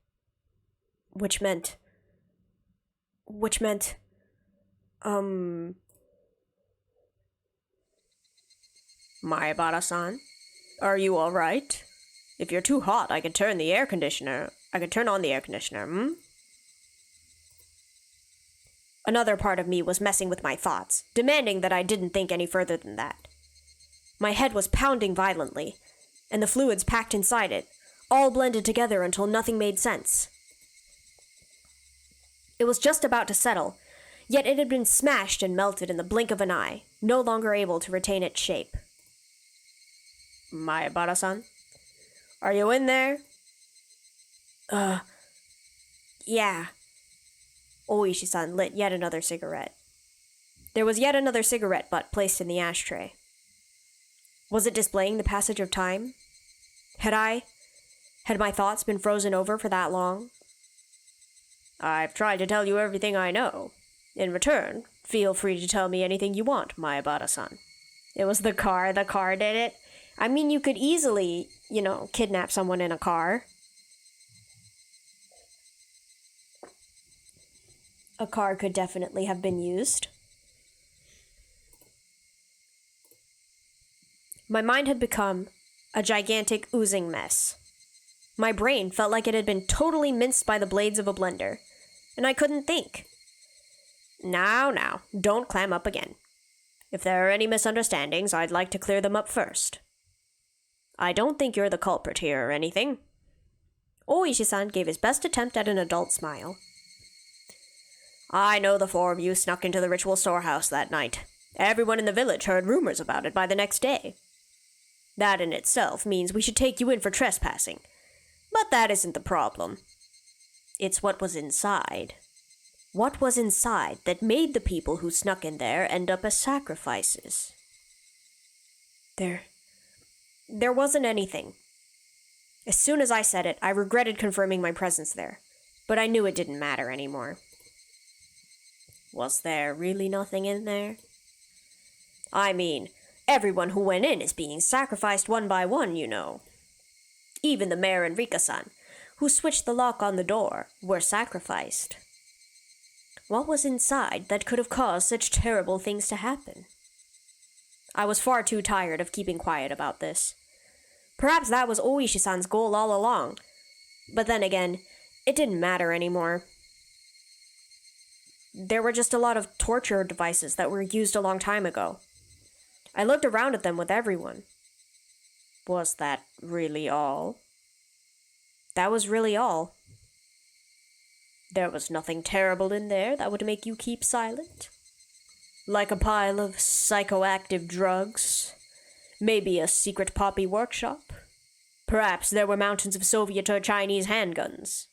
Maebara-san, are you all right? If you're too hot, I could turn on the air conditioner, Another part of me was messing with my thoughts, demanding that I didn't think any further than that. My head was pounding violently, and the fluids packed inside it, all blended together until nothing made sense. It was just about to settle, yet it had been smashed and melted in the blink of an eye, no longer able to retain its shape. Maebara-san? Are you in there? Yeah. Oishi-san lit yet another cigarette. There was yet another cigarette butt placed in the ashtray. Was it displaying the passage of time? Had my thoughts been frozen over for that long? I've tried to tell you everything I know. In return, feel free to tell me anything you want, Maebara-san. It was the car did it. I mean, you could easily, kidnap someone in a car. A car could definitely have been used. My mind had become a gigantic oozing mess. My brain felt like it had been totally minced by the blades of a blender, and I couldn't think. Now, don't clam up again. If there are any misunderstandings, I'd like to clear them up first. I don't think you're the culprit here or anything." Oishi-san gave his best attempt at an adult smile. "I know the four of you snuck into the ritual storehouse that night. Everyone in the village heard rumors about it by the next day. That in itself means we should take you in for trespassing. But that isn't the problem. It's what was inside. What was inside that made the people who snuck in there end up as sacrifices?" There wasn't anything. As soon as I said it, I regretted confirming my presence there, but I knew it didn't matter anymore. Was there really nothing in there? I mean, everyone who went in is being sacrificed one by one, you know. Even the mayor and Rika-san, who switched the lock on the door, were sacrificed. What was inside that could have caused such terrible things to happen? I was far too tired of keeping quiet about this. Perhaps that was Oishi-san's goal all along. But then again, it didn't matter anymore. There were just a lot of torture devices that were used a long time ago. I looked around at them with everyone. Was that really all? That was really all. There was nothing terrible in there that would make you keep silent? Like a pile of psychoactive drugs? Maybe a secret poppy workshop? Perhaps there were mountains of Soviet or Chinese handguns.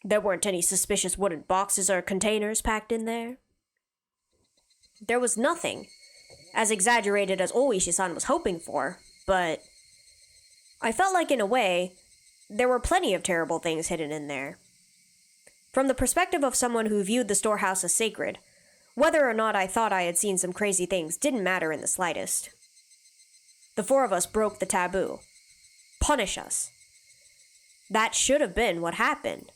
There weren't any suspicious wooden boxes or containers packed in there. There was nothing, as exaggerated as Oishi-san was hoping for, but I felt like, in a way, there were plenty of terrible things hidden in there. From the perspective of someone who viewed the storehouse as sacred, whether or not I thought I had seen some crazy things didn't matter in the slightest. The four of us broke the taboo. Punish us. That should have been what happened.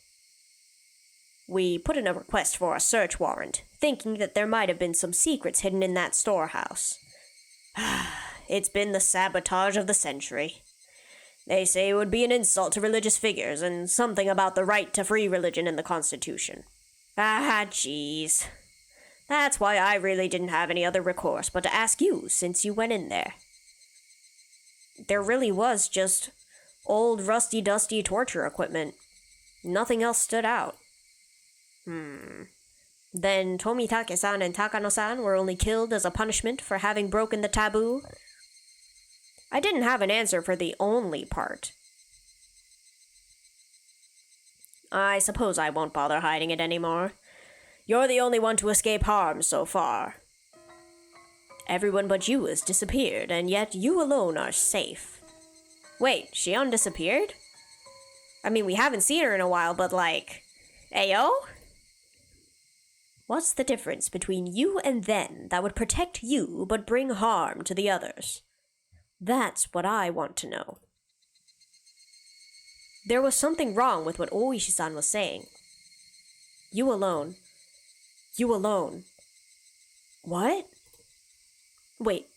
We put in a request for a search warrant, thinking that there might have been some secrets hidden in that storehouse. It's been the sabotage of the century. They say it would be an insult to religious figures, and something about the right to free religion in the Constitution. Jeez. That's why I really didn't have any other recourse but to ask you, since you went in there. There really was just old rusty-dusty torture equipment. Nothing else stood out. Then Tomitake-san and Takano-san were only killed as a punishment for having broken the taboo? I didn't have an answer for the only part. I suppose I won't bother hiding it anymore. You're the only one to escape harm so far. Everyone but you has disappeared, and yet you alone are safe. Wait, Shion disappeared? I mean, we haven't seen her in a while, but Ayo? What's the difference between you and them that would protect you but bring harm to the others? That's what I want to know. There was something wrong with what Oishi-san was saying. You alone. You alone. What? Wait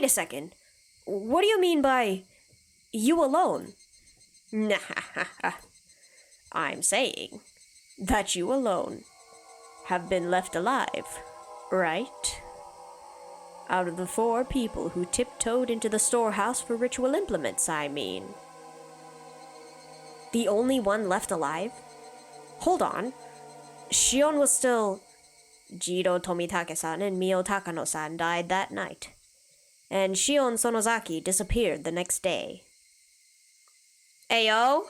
a second. What do you mean by you alone? Nah, I'm saying that you alone have been left alive, right? Out of the 4 people who tiptoed into the storehouse for ritual implements, I mean. The only one left alive? Hold on. Shion was still... Jiro Tomitake-san and Mio Takano-san died that night, and Shion Sonozaki disappeared the next day. Ayo?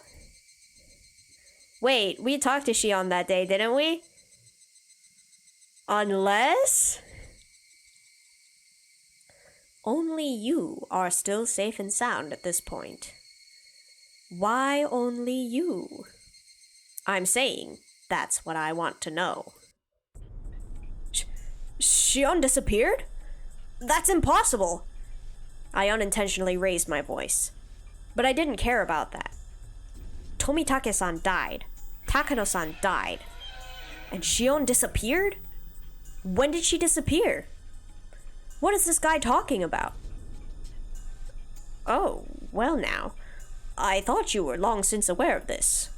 Wait, we talked to Shion that day, didn't we? Unless... Only you are still safe and sound at this point. Why only you? I'm saying that's what I want to know. Shion disappeared? That's impossible! I unintentionally raised my voice. But I didn't care about that. Tomitake-san died. Takano-san died. And Shion disappeared? When did she disappear? What is this guy talking about? Oh, well now. I thought you were long since aware of this.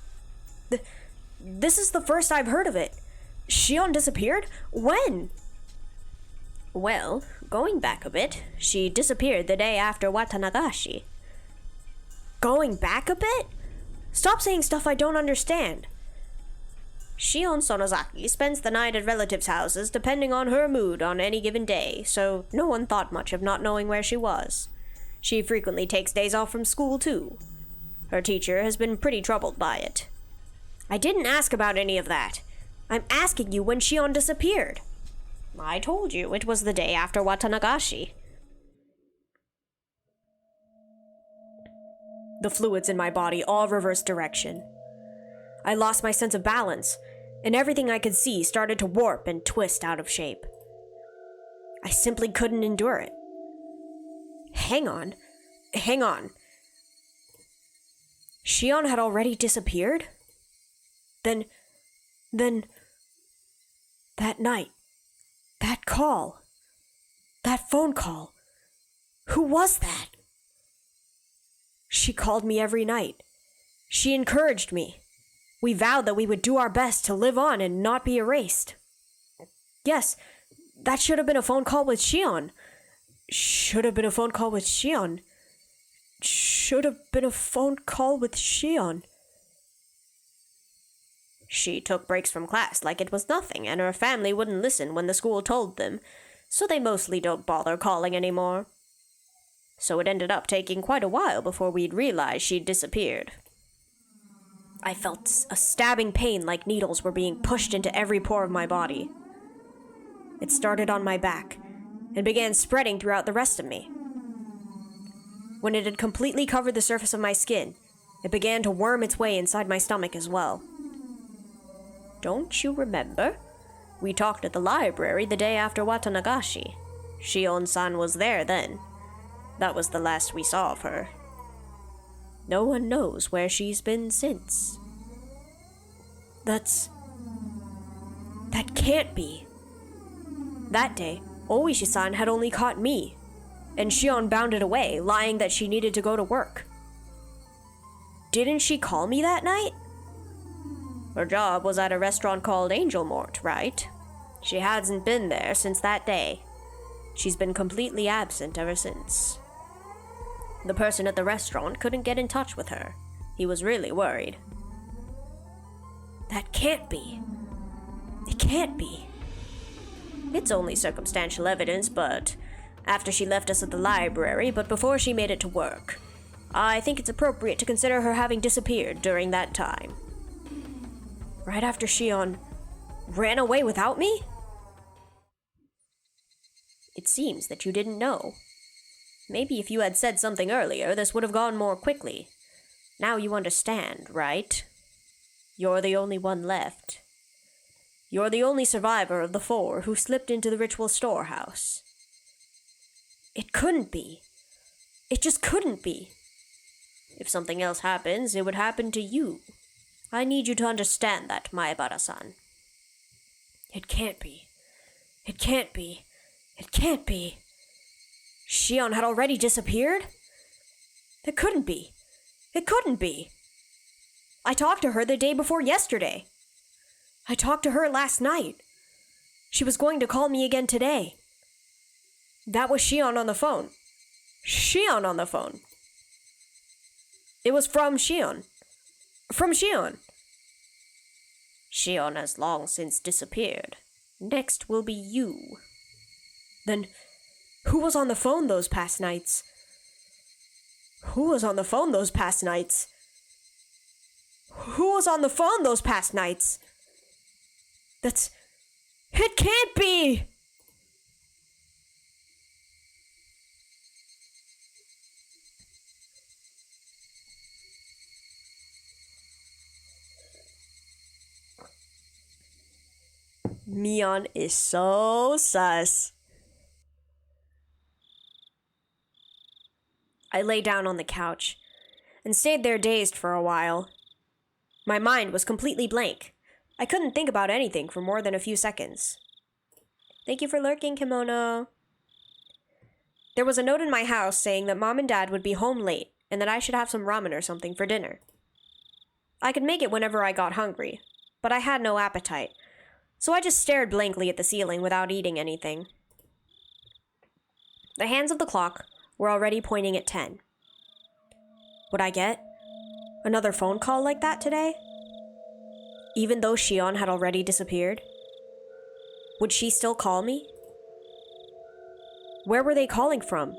This is the first I've heard of it. Shion disappeared? When? Well, going back a bit, she disappeared the day after Watanagashi. Going back a bit? Stop saying stuff I don't understand. Shion Sonozaki spends the night at relatives' houses depending on her mood on any given day, so no one thought much of not knowing where she was. She frequently takes days off from school, too. Her teacher has been pretty troubled by it. I didn't ask about any of that. I'm asking you when Shion disappeared. I told you it was the day after Watanagashi. The fluids in my body all reversed direction. I lost my sense of balance, and everything I could see started to warp and twist out of shape. I simply couldn't endure it. Hang on. Shion had already disappeared? Then, that night, that call, that phone call, who was that? She called me every night. She encouraged me. We vowed that we would do our best to live on and not be erased. Yes, that should have been a phone call with Shion. Should have been a phone call with Shion. Should have been a phone call with Shion. She took breaks from class like it was nothing, and her family wouldn't listen when the school told them, so they mostly don't bother calling anymore. So it ended up taking quite a while before we'd realize she'd disappeared. I felt a stabbing pain like needles were being pushed into every pore of my body. It started on my back and began spreading throughout the rest of me. When it had completely covered the surface of my skin, it began to worm its way inside my stomach as well. Don't you remember? We talked at the library the day after Watanagashi. Shion-san was there then. That was the last we saw of her. No one knows where she's been since. That can't be. That day, Oishi-san had only caught me, and Shion bounded away, lying that she needed to go to work. Didn't she call me that night? Her job was at a restaurant called Angel Mort, right? She hasn't been there since that day. She's been completely absent ever since. The person at the restaurant couldn't get in touch with her. He was really worried. That can't be. It can't be. It's only circumstantial evidence, but after she left us at the library, but before she made it to work, I think it's appropriate to consider her having disappeared during that time. Right after Shion ran away without me? It seems that you didn't know. Maybe if you had said something earlier, this would have gone more quickly. Now you understand, right? You're the only one left. You're the only survivor of the 4 who slipped into the ritual storehouse. It couldn't be. It just couldn't be. If something else happens, it would happen to you. I need you to understand that, Maebara-san. It can't be. It can't be. It can't be. Shion had already disappeared? It couldn't be. It couldn't be. I talked to her the day before yesterday. I talked to her last night. She was going to call me again today. That was Shion on the phone. Shion on the phone. It was from Shion. From Shion. Shion has long since disappeared. Next will be you. Then, who was on the phone those past nights? Who was on the phone those past nights? Who was on the phone those past nights? It can't be! Mion is so sus. I lay down on the couch and stayed there dazed for a while. My mind was completely blank. I couldn't think about anything for more than a few seconds. Thank you for lurking, Kimono. There was a note in my house saying that Mom and Dad would be home late and that I should have some ramen or something for dinner. I could make it whenever I got hungry, but I had no appetite, so I just stared blankly at the ceiling without eating anything. The hands of the clock were already pointing at 10. Would I get another phone call like that today? Even though Shion had already disappeared? Would she still call me? Where were they calling from?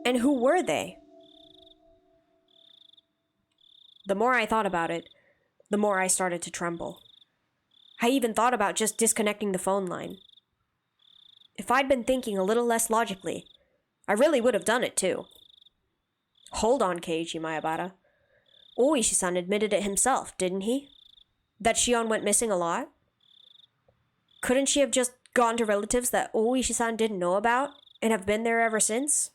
And who were they? The more I thought about it, the more I started to tremble. I even thought about just disconnecting the phone line. If I'd been thinking a little less logically, I really would have done it too. Hold on, Keiichi Maebara. Oishi-san admitted it himself, didn't he? That Shion went missing a lot? Couldn't she have just gone to relatives that Oishi-san didn't know about and have been there ever since?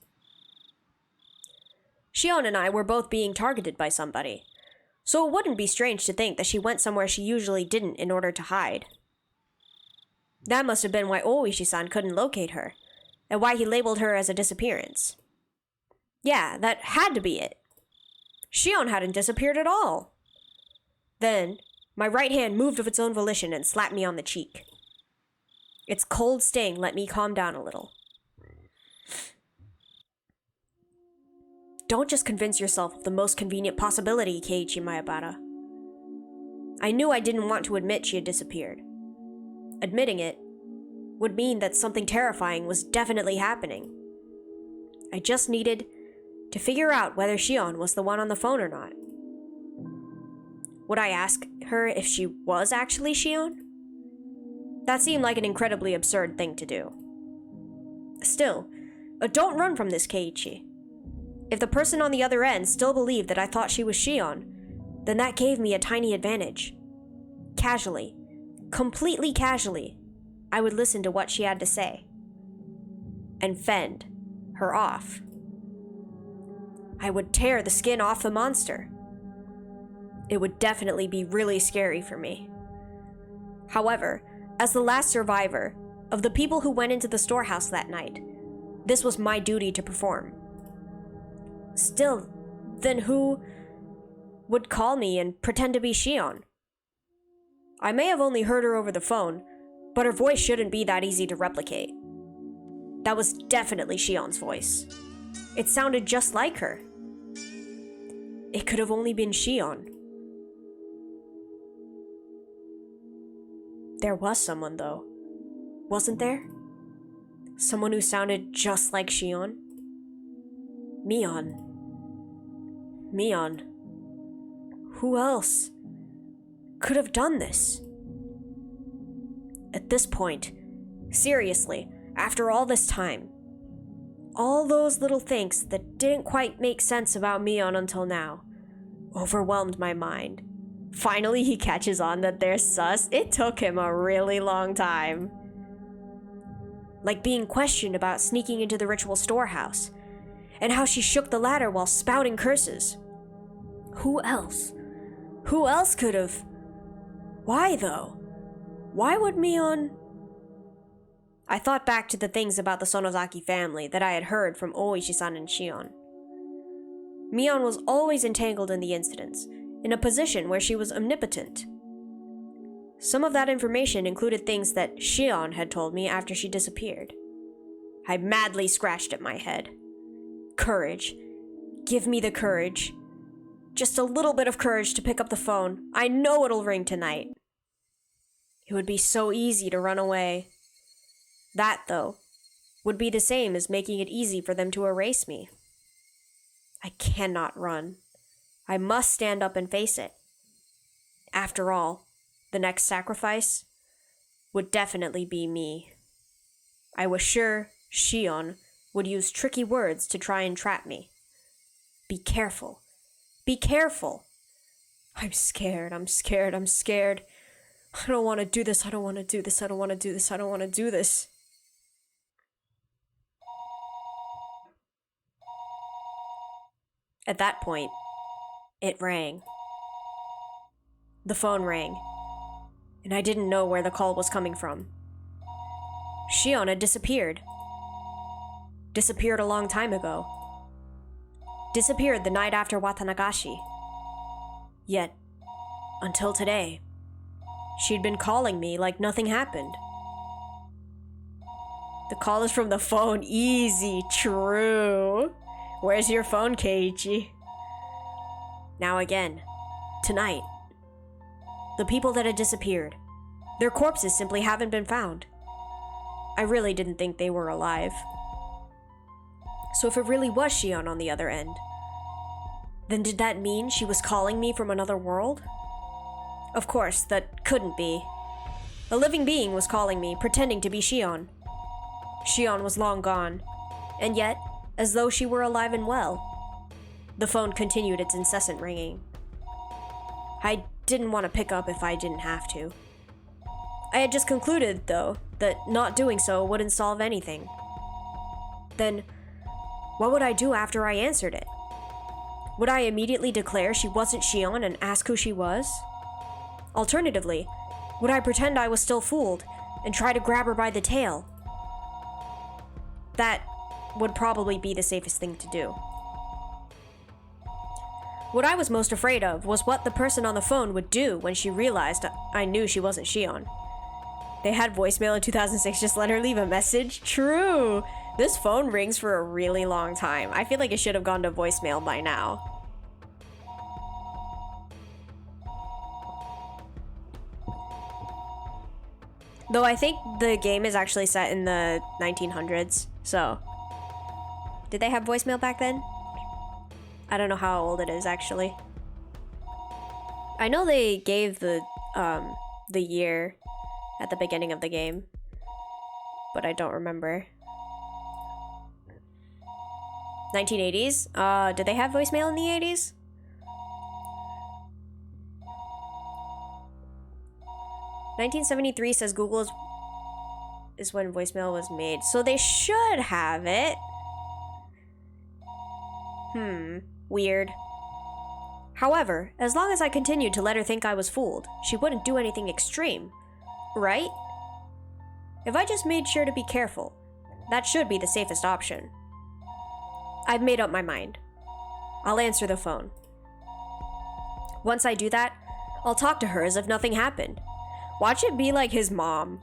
Shion and I were both being targeted by somebody, so it wouldn't be strange to think that she went somewhere she usually didn't in order to hide. That must have been why Oishi-san couldn't locate her, and why he labeled her as a disappearance. Yeah, that had to be it. Shion hadn't disappeared at all. Then, my right hand moved of its own volition and slapped me on the cheek. Its cold sting let me calm down a little. Don't just convince yourself of the most convenient possibility, Keiichi Maebara. I knew I didn't want to admit she had disappeared. Admitting it would mean that something terrifying was definitely happening. I just needed to figure out whether Shion was the one on the phone or not. Would I ask her if she was actually Shion? That seemed like an incredibly absurd thing to do. Still, don't run from this, Keiichi. If the person on the other end still believed that I thought she was Shion, then that gave me a tiny advantage. Casually, completely casually, I would listen to what she had to say. And fend her off. I would tear the skin off the monster. It would definitely be really scary for me. However, as the last survivor of the people who went into the storehouse that night, this was my duty to perform. Still, then who would call me and pretend to be Shion? I may have only heard her over the phone, but her voice shouldn't be that easy to replicate. That was definitely Shion's voice. It sounded just like her. It could have only been Shion. There was someone, though. Wasn't there? Someone who sounded just like Shion? Mion. Who else could have done this? At this point, seriously, after all this time, all those little things that didn't quite make sense about Mion until now overwhelmed my mind. Finally, he catches on that they're sus. It took him a really long time. Like being questioned about sneaking into the ritual storehouse, and how she shook the ladder while spouting curses. Who else? Who else could have? Why, though? Why would Mion? I thought back to the things about the Sonozaki family that I had heard from Oishi-san and Shion. Mion was always entangled in the incidents, in a position where she was omnipotent. Some of that information included things that Shion had told me after she disappeared. I madly scratched at my head. Courage. Give me the courage. Just a little bit of courage to pick up the phone. I know it'll ring tonight. It would be so easy to run away. That, though, would be the same as making it easy for them to erase me. I cannot run. I must stand up and face it. After all, the next sacrifice would definitely be me. I was sure Shion would use tricky words to try and trap me. Be careful. Be careful. I'm scared. I don't want to do this. I don't want to do this. At that point, it rang. The phone rang, and I didn't know where the call was coming from. Shion had disappeared. Disappeared a long time ago. Disappeared the night after Watanagashi. Yet, until today, she'd been calling me like nothing happened. The call is from the phone. Easy. True. Where's your phone, Keiichi? Now again. Tonight. The people that had disappeared. Their corpses simply haven't been found. I really didn't think they were alive. So if it really was Shion on the other end, then did that mean she was calling me from another world? Of course, that couldn't be. A living being was calling me, pretending to be Shion. Shion was long gone, and yet, as though she were alive and well. The phone continued its incessant ringing. I didn't want to pick up if I didn't have to. I had just concluded, though, that not doing so wouldn't solve anything. Then, what would I do after I answered it? Would I immediately declare she wasn't Shion and ask who she was? Alternatively, would I pretend I was still fooled and try to grab her by the tail? That would probably be the safest thing to do. What I was most afraid of was what the person on the phone would do when she realized I knew she wasn't Shion. They had voicemail in 2006, just let her leave a message? True! This phone rings for a really long time. I feel like it should have gone to voicemail by now. Though I think the game is actually set in the 1900s, so... Did they have voicemail back then? I don't know how old it is, actually. I know they gave the year at the beginning of the game, but I don't remember. 1980s? Did they have voicemail in the 80s? "1973 says Google is when voicemail was made, so they should have it. Weird. However, as long as I continued to let her think I was fooled, she wouldn't do anything extreme, right? If I just made sure to be careful, that should be the safest option. I've made up my mind. I'll answer the phone. Once I do that, I'll talk to her as if nothing happened. Watch it be like his mom.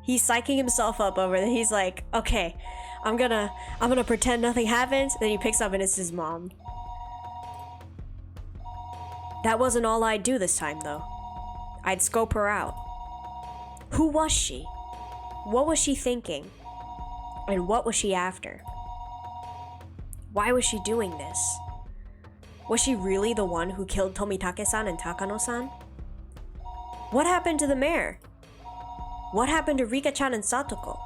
He's psyching himself up over that. He's like, okay, I'm gonna pretend nothing happens. Then he picks up and it's his mom. That wasn't all I'd do this time, though. I'd scope her out. Who was she? What was she thinking? And what was she after? Why was she doing this? Was she really the one who killed Tomitake-san and Takano-san? What happened to the mayor? What happened to Rika-chan and Satoko?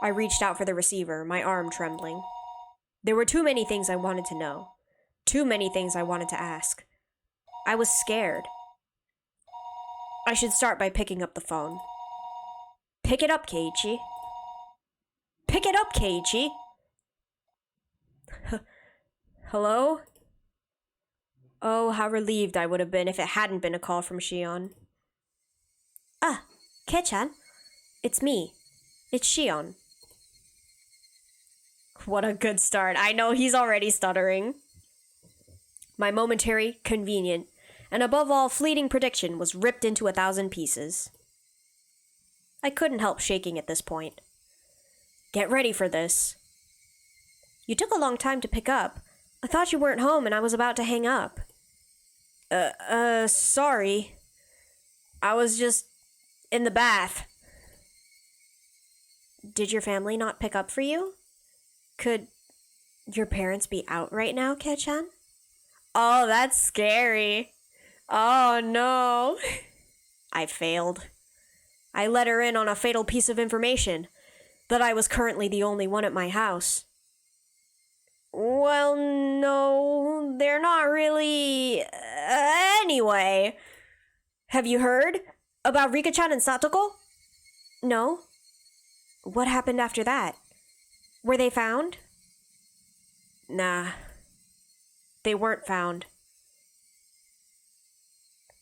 I reached out for the receiver, my arm trembling. There were too many things I wanted to know. Too many things I wanted to ask. I was scared. I should start by picking up the phone. Pick it up, Keiichi. Pick it up, Keiichi! Hello? Oh, how relieved I would have been if it hadn't been a call from Shion. Ah, Kei-chan. It's me. It's Shion. What a good start. I know he's already stuttering. My momentary, convenient, and above all fleeting prediction was ripped into 1,000 pieces. I couldn't help shaking at this point. Get ready for this. You took a long time to pick up. I thought you weren't home and I was about to hang up. Sorry. I was just in the bath. Did your family not pick up for you? Could your parents be out right now, Kei-chan? Oh, that's scary. Oh, no. I failed. I let her in on a fatal piece of information, that I was currently the only one at my house. Well, no, they're not really... anyway. Have you heard about Rika-chan and Satoko? No. What happened after that? Were they found? Nah. They weren't found.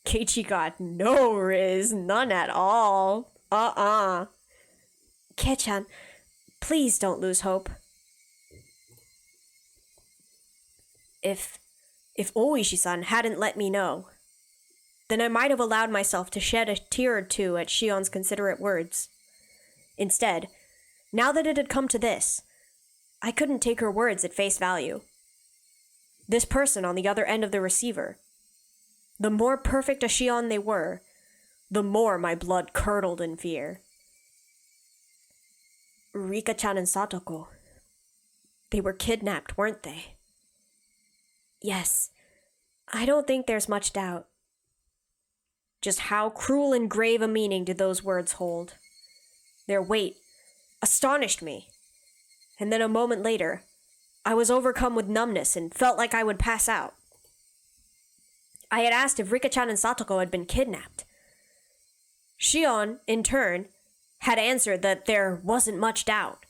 Keiichi got no riz, none at all. Kei-chan, please don't lose hope. If Oishi-san hadn't let me know, then I might have allowed myself to shed a tear or two at Shion's considerate words. Instead, now that it had come to this, I couldn't take her words at face value. This person on the other end of the receiver, the more perfect a Shion they were, the more my blood curdled in fear. Rika-chan and Satoko. They were kidnapped, weren't they? Yes. I don't think there's much doubt. Just how cruel and grave a meaning did those words hold? Their weight astonished me. And then a moment later, I was overcome with numbness and felt like I would pass out. I had asked if Rika-chan and Satoko had been kidnapped. Shion, in turn, had answered that there wasn't much doubt.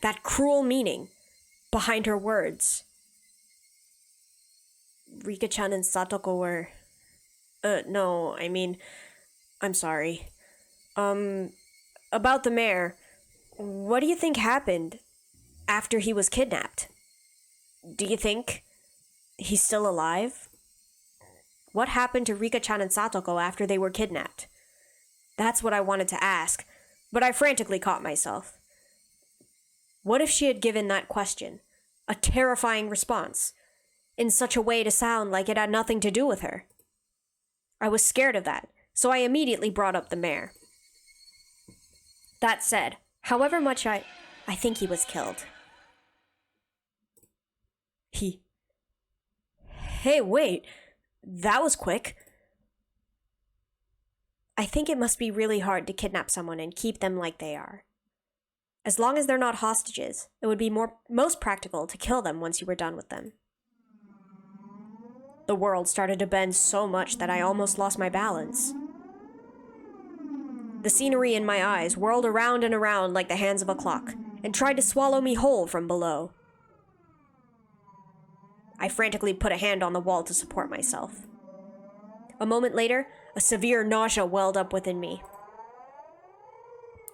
That cruel meaning behind her words. Rika-chan and Satoko were... no, I mean... I'm sorry. About the mayor, what do you think happened after he was kidnapped? Do you think he's still alive? What happened to Rika-chan and Satoko after they were kidnapped? That's what I wanted to ask, but I frantically caught myself. What if she had given that question, a terrifying response, in such a way to sound like it had nothing to do with her? I was scared of that, so I immediately brought up the mayor. That said, however much I think he was killed. Hey, wait, that was quick. I think it must be really hard to kidnap someone and keep them like they are. As long as they're not hostages, it would be most practical to kill them once you were done with them. The world started to bend so much that I almost lost my balance. The scenery in my eyes whirled around and around like the hands of a clock and tried to swallow me whole from below. I frantically put a hand on the wall to support myself. A moment later, a severe nausea welled up within me.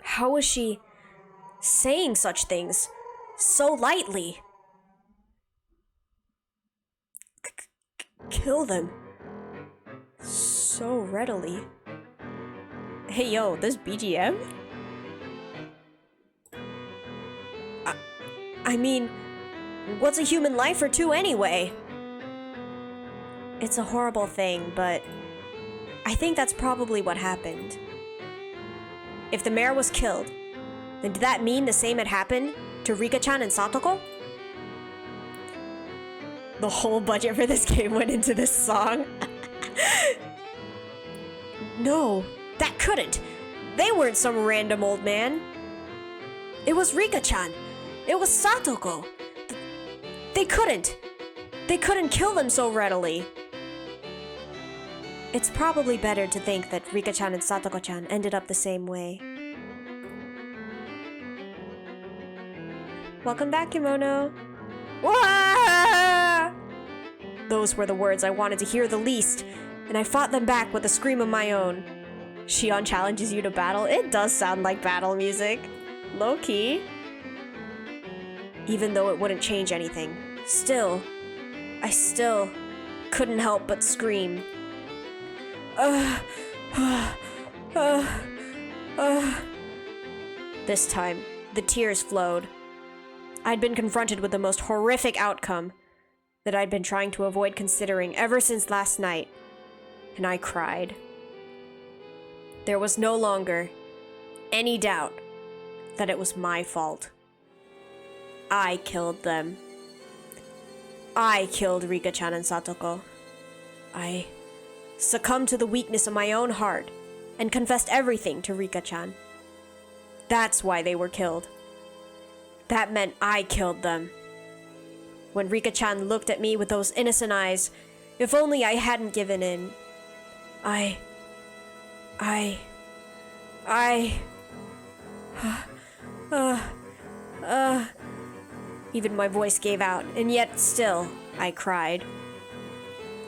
How was she saying such things so lightly? Kill them so readily. Hey yo, this BGM? I mean, what's a human life or two anyway? It's a horrible thing, but I think that's probably what happened. If the mayor was killed, then did that mean the same had happened to Rika-chan and Satoko? The whole budget for this game went into this song. No, that couldn't. They weren't some random old man. It was Rika-chan. It was Satoko. They couldn't kill them so readily. It's probably better to think that Rika-chan and Satoko-chan ended up the same way. Welcome back, Kimono. Wah! Those were the words I wanted to hear the least, and I fought them back with a scream of my own. Shion challenges you to battle. It does sound like battle music. Low-key. Even though it wouldn't change anything, I still couldn't help but scream. This time, the tears flowed. I'd been confronted with the most horrific outcome that I'd been trying to avoid considering ever since last night, and I cried. There was no longer any doubt that it was my fault. I killed them. I killed Rika-chan and Satoko. I succumbed to the weakness of my own heart and confessed everything to Rika-chan. That's why they were killed. That meant I killed them. When Rika-chan looked at me with those innocent eyes, if only I hadn't given in. Even my voice gave out, and yet still, I cried.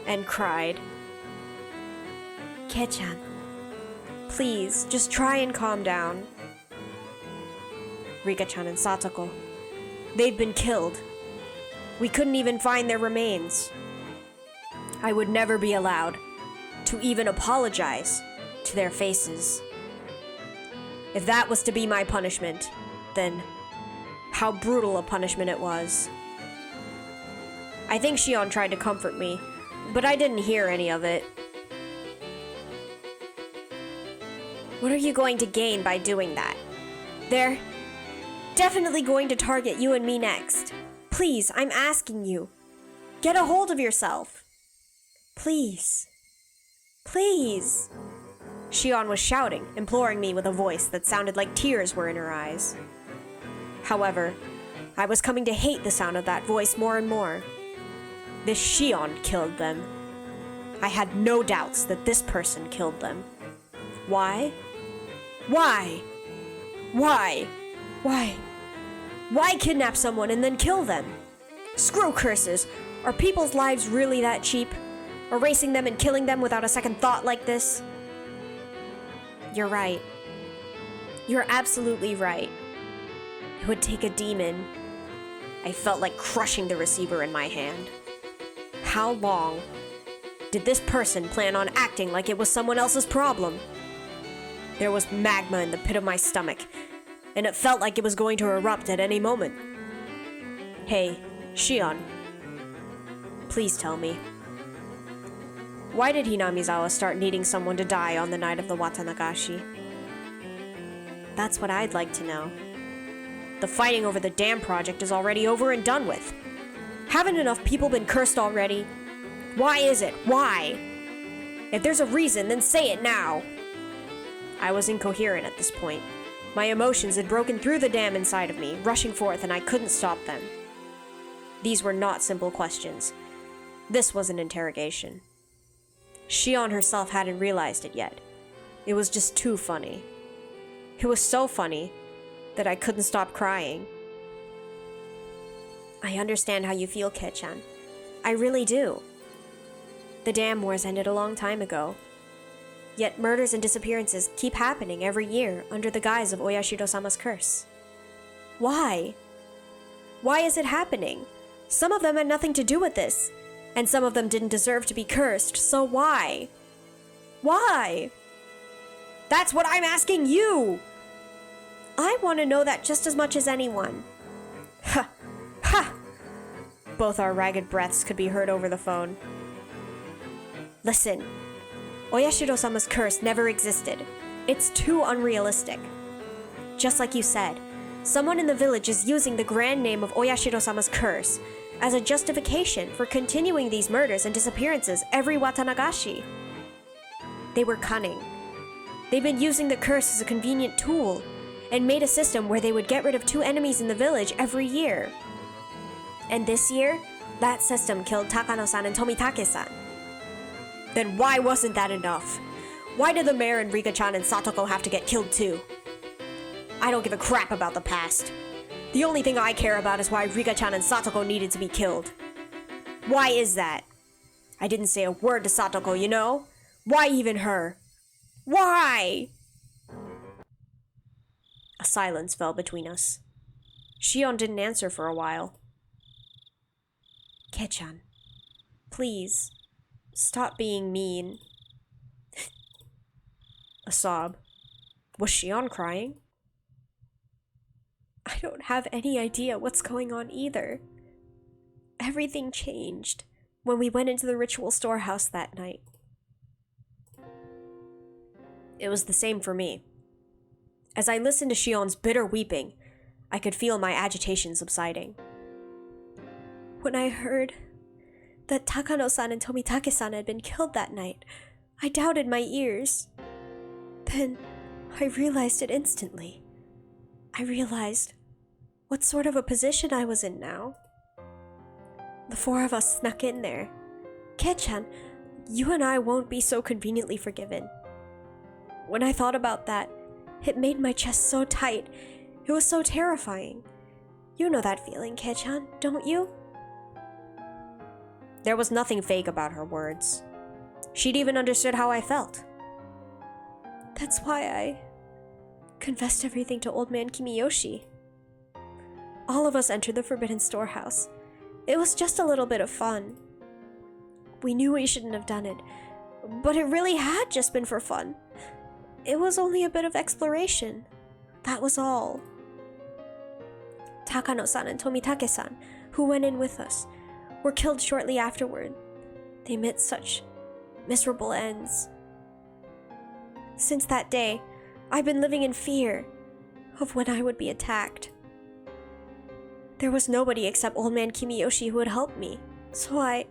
And cried. Ke-chan, please, just try and calm down. Rika-chan and Satoko, they've been killed. We couldn't even find their remains. I would never be allowed to even apologize to their faces. If that was to be my punishment, then how brutal a punishment it was. I think Shion tried to comfort me, but I didn't hear any of it. What are you going to gain by doing that? They're definitely going to target you and me next. Please, I'm asking you. Get a hold of yourself. Please. Please. Shion was shouting, imploring me with a voice that sounded like tears were in her eyes. However, I was coming to hate the sound of that voice more and more. This Shion killed them. I had no doubts that this person killed them. Why? Why? Why? Why? Why kidnap someone and then kill them? Screw curses. Are people's lives really that cheap? Erasing them and killing them without a second thought like this? You're right. You're absolutely right. It would take a demon. I felt like crushing the receiver in my hand. How long did this person plan on acting like it was someone else's problem? There was magma in the pit of my stomach, and it felt like it was going to erupt at any moment. Hey, Shion. Please tell me. Why did Hinamizawa start needing someone to die on the night of the Watanagashi? That's what I'd like to know. The fighting over the dam project is already over and done with. Haven't enough people been cursed already? Why is it? Why? If there's a reason, then say it now. I was incoherent at this point. My emotions had broken through the dam inside of me, rushing forth, and I couldn't stop them. These were not simple questions. This was an interrogation. Shion herself hadn't realized it yet. It was just too funny. It was so funny that I couldn't stop crying. I understand how you feel, Kei-chan. I really do. The dam wars ended a long time ago. Yet murders and disappearances keep happening every year under the guise of Oyashiro-sama's curse. Why? Why is it happening? Some of them had nothing to do with this, and some of them didn't deserve to be cursed, so why? Why? That's what I'm asking you! I want to know that just as much as anyone. Ha! Ha! Both our ragged breaths could be heard over the phone. Listen. Oyashiro-sama's curse never existed. It's too unrealistic. Just like you said, someone in the village is using the grand name of Oyashiro-sama's curse as a justification for continuing these murders and disappearances every Watanagashi. They were cunning. They've been using the curse as a convenient tool and made a system where they would get rid of 2 enemies in the village every year. And this year, that system killed Takano-san and Tomitake-san. Then why wasn't that enough? Why did the mayor and Rika-chan and Satoko have to get killed too? I don't give a crap about the past. The only thing I care about is why Rika-chan and Satoko needed to be killed. Why is that? I didn't say a word to Satoko, you know? Why even her? Why? A silence fell between us. Shion didn't answer for a while. Kei-chan, please, stop being mean. A sob. Was Shion crying? I don't have any idea what's going on either. Everything changed when we went into the ritual storehouse that night. It was the same for me. As I listened to Shion's bitter weeping, I could feel my agitation subsiding. When I heard that Takano-san and Tomitake-san had been killed that night, I doubted my ears. Then I realized it instantly. I realized what sort of a position I was in now. The 4 of us snuck in there. Kei-chan, you and I won't be so conveniently forgiven. When I thought about that, it made my chest so tight. It was so terrifying. You know that feeling, Kei-chan, don't you? There was nothing fake about her words. She'd even understood how I felt. That's why I confessed everything to Old Man Kimiyoshi. All of us entered the Forbidden Storehouse. It was just a little bit of fun. We knew we shouldn't have done it, but it really had just been for fun. It was only a bit of exploration. That was all. Takano-san and Tomitake-san, who went in with us, were killed shortly afterward. They met such miserable ends. Since that day, I've been living in fear of when I would be attacked. There was nobody except Old Man Kimiyoshi who would help me, so I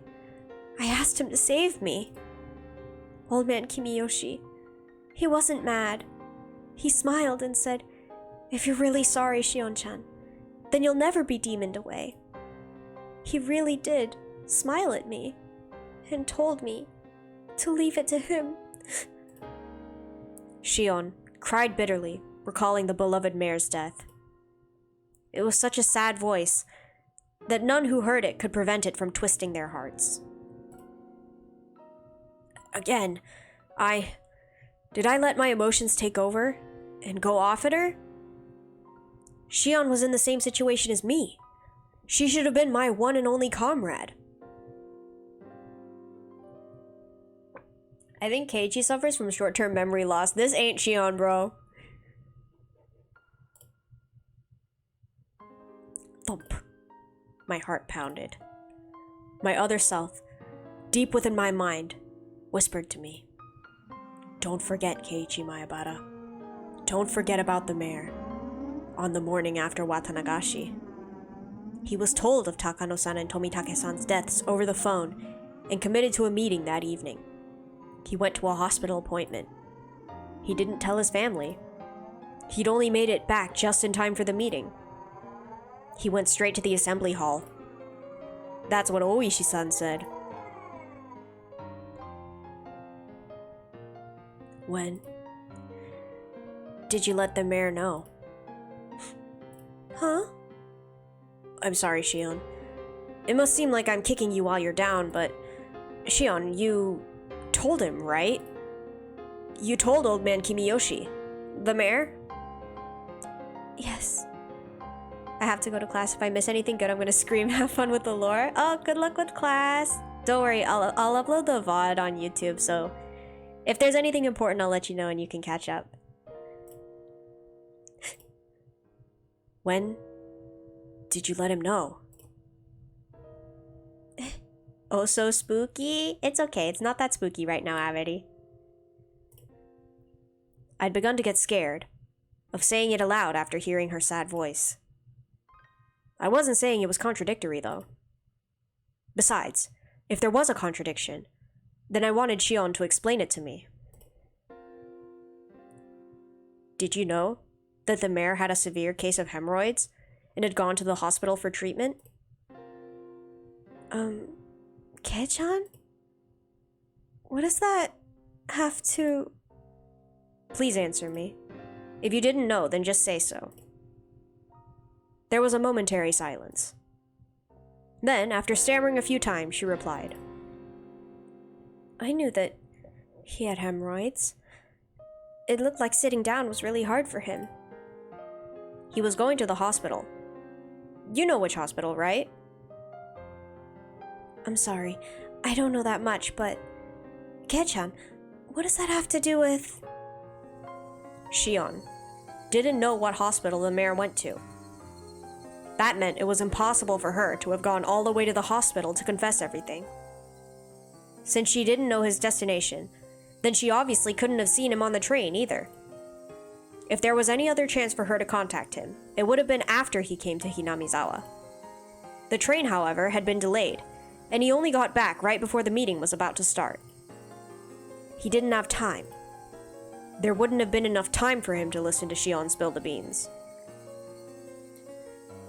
asked him to save me. Old Man Kimiyoshi, he wasn't mad. He smiled and said, "If you're really sorry, Shion-chan, then you'll never be demoned away." He really did smile at me and told me to leave it to him. Shion cried bitterly, recalling the beloved mare's death. It was such a sad voice that none who heard it could prevent it from twisting their hearts. Again, did I let my emotions take over and go off at her? Shion was in the same situation as me. She should have been my one and only comrade. I think Keiichi suffers from short-term memory loss. This ain't Shion, bro. Thump. My heart pounded. My other self, deep within my mind, whispered to me, "Don't forget, Keiichi Maebara. Don't forget about the mare." On the morning after Watanagashi, he was told of Takano-san and Tomitake-san's deaths over the phone and committed to a meeting that evening. He went to a hospital appointment. He didn't tell his family. He'd only made it back just in time for the meeting. He went straight to the assembly hall. That's what Oishi-san said. When did you let the mayor know? Huh? I'm sorry, Shion. It must seem like I'm kicking you while you're down, but Shion, you told him, right? You told Old Man Kimiyoshi, the mayor? Yes. I have to go to class. If I miss anything good, I'm gonna scream. Have fun with the lore. Oh, good luck with class. Don't worry, I'll upload the VOD on YouTube, so if there's anything important, I'll let you know and you can catch up. When did you let him know? Oh, so spooky? It's okay, it's not that spooky right now, Averi. I'd begun to get scared of saying it aloud after hearing her sad voice. I wasn't saying it was contradictory, though. Besides, if there was a contradiction, then I wanted Shion to explain it to me. Did you know that the mayor had a severe case of hemorrhoids and had gone to the hospital for treatment? Kei-chan? What does that have to... Please answer me. If you didn't know, then just say so. There was a momentary silence. Then, after stammering a few times, she replied, I knew that he had hemorrhoids. It looked like sitting down was really hard for him. He was going to the hospital. You know which hospital, right? I'm sorry, I don't know that much, but... Kei-chan, what does that have to do with... Shion didn't know what hospital the mayor went to. That meant it was impossible for her to have gone all the way to the hospital to confess everything. Since she didn't know his destination, then she obviously couldn't have seen him on the train either. If there was any other chance for her to contact him, it would have been after he came to Hinamizawa. The train, however, had been delayed, and he only got back right before the meeting was about to start. He didn't have time. There wouldn't have been enough time for him to listen to Shion spill the beans.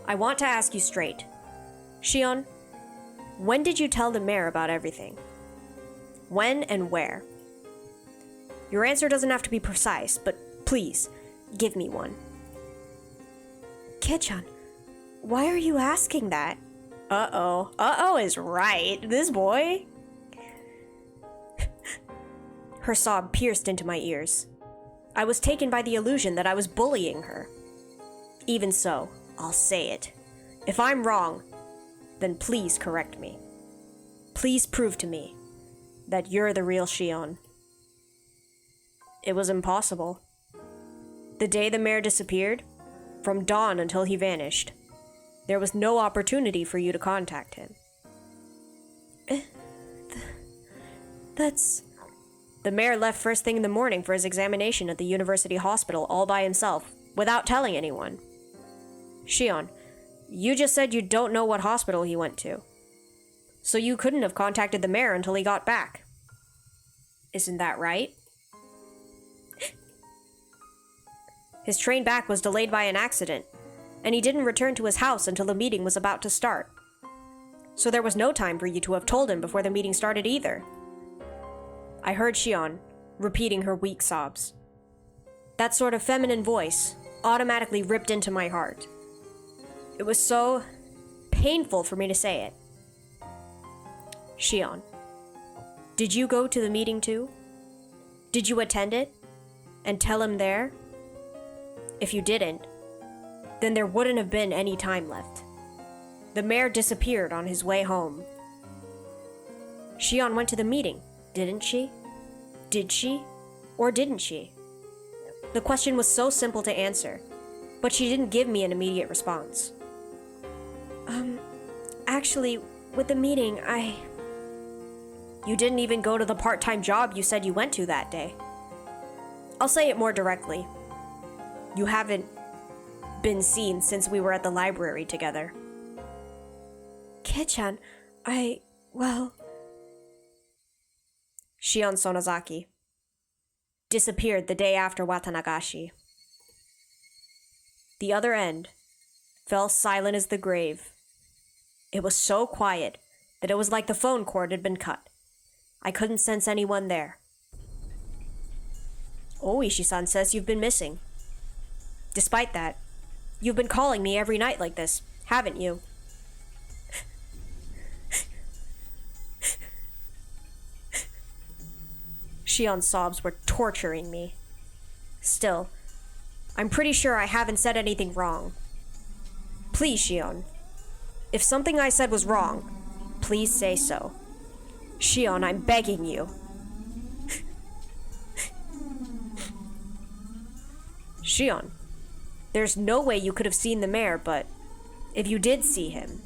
I want to ask you straight. Shion, when did you tell the mayor about everything? When and where? Your answer doesn't have to be precise, but please, give me one. Kei-chan, why are you asking that? Uh-oh. Uh-oh is right. This boy. Her sob pierced into my ears. I was taken by the illusion that I was bullying her. Even so, I'll say it. If I'm wrong, then please correct me. Please prove to me that you're the real Shion. It was impossible. The day the mayor disappeared, from dawn until he vanished, there was no opportunity for you to contact him. That's... The mayor left first thing in the morning for his examination at the university hospital all by himself, without telling anyone. Shion, you just said you don't know what hospital he went to. So you couldn't have contacted the mayor until he got back. Isn't that right? His train back was delayed by an accident, and he didn't return to his house until the meeting was about to start. So there was no time for you to have told him before the meeting started either. I heard Shion repeating her weak sobs. That sort of feminine voice automatically ripped into my heart. It was so painful for me to say it. Shion, did you go to the meeting too? Did you attend it and tell him there? If you didn't, then there wouldn't have been any time left. The mayor disappeared on his way home. Shion went to the meeting, didn't she? Did she? Or didn't she? The question was so simple to answer, but she didn't give me an immediate response. Actually, with the meeting, You didn't even go to the part-time job you said you went to that day. I'll say it more directly. You haven't been seen since we were at the library together. Kei-chan, Shion Sonozaki disappeared the day after Watanagashi. The other end fell silent as the grave. It was so quiet that it was like the phone cord had been cut. I couldn't sense anyone there. Oishi-san says you've been missing. Despite that, you've been calling me every night like this, haven't you? Shion's sobs were torturing me. Still, I'm pretty sure I haven't said anything wrong. Please, Shion. If something I said was wrong, please say so. Shion, I'm begging you. Shion, there's no way you could have seen the mayor, but if you did see him,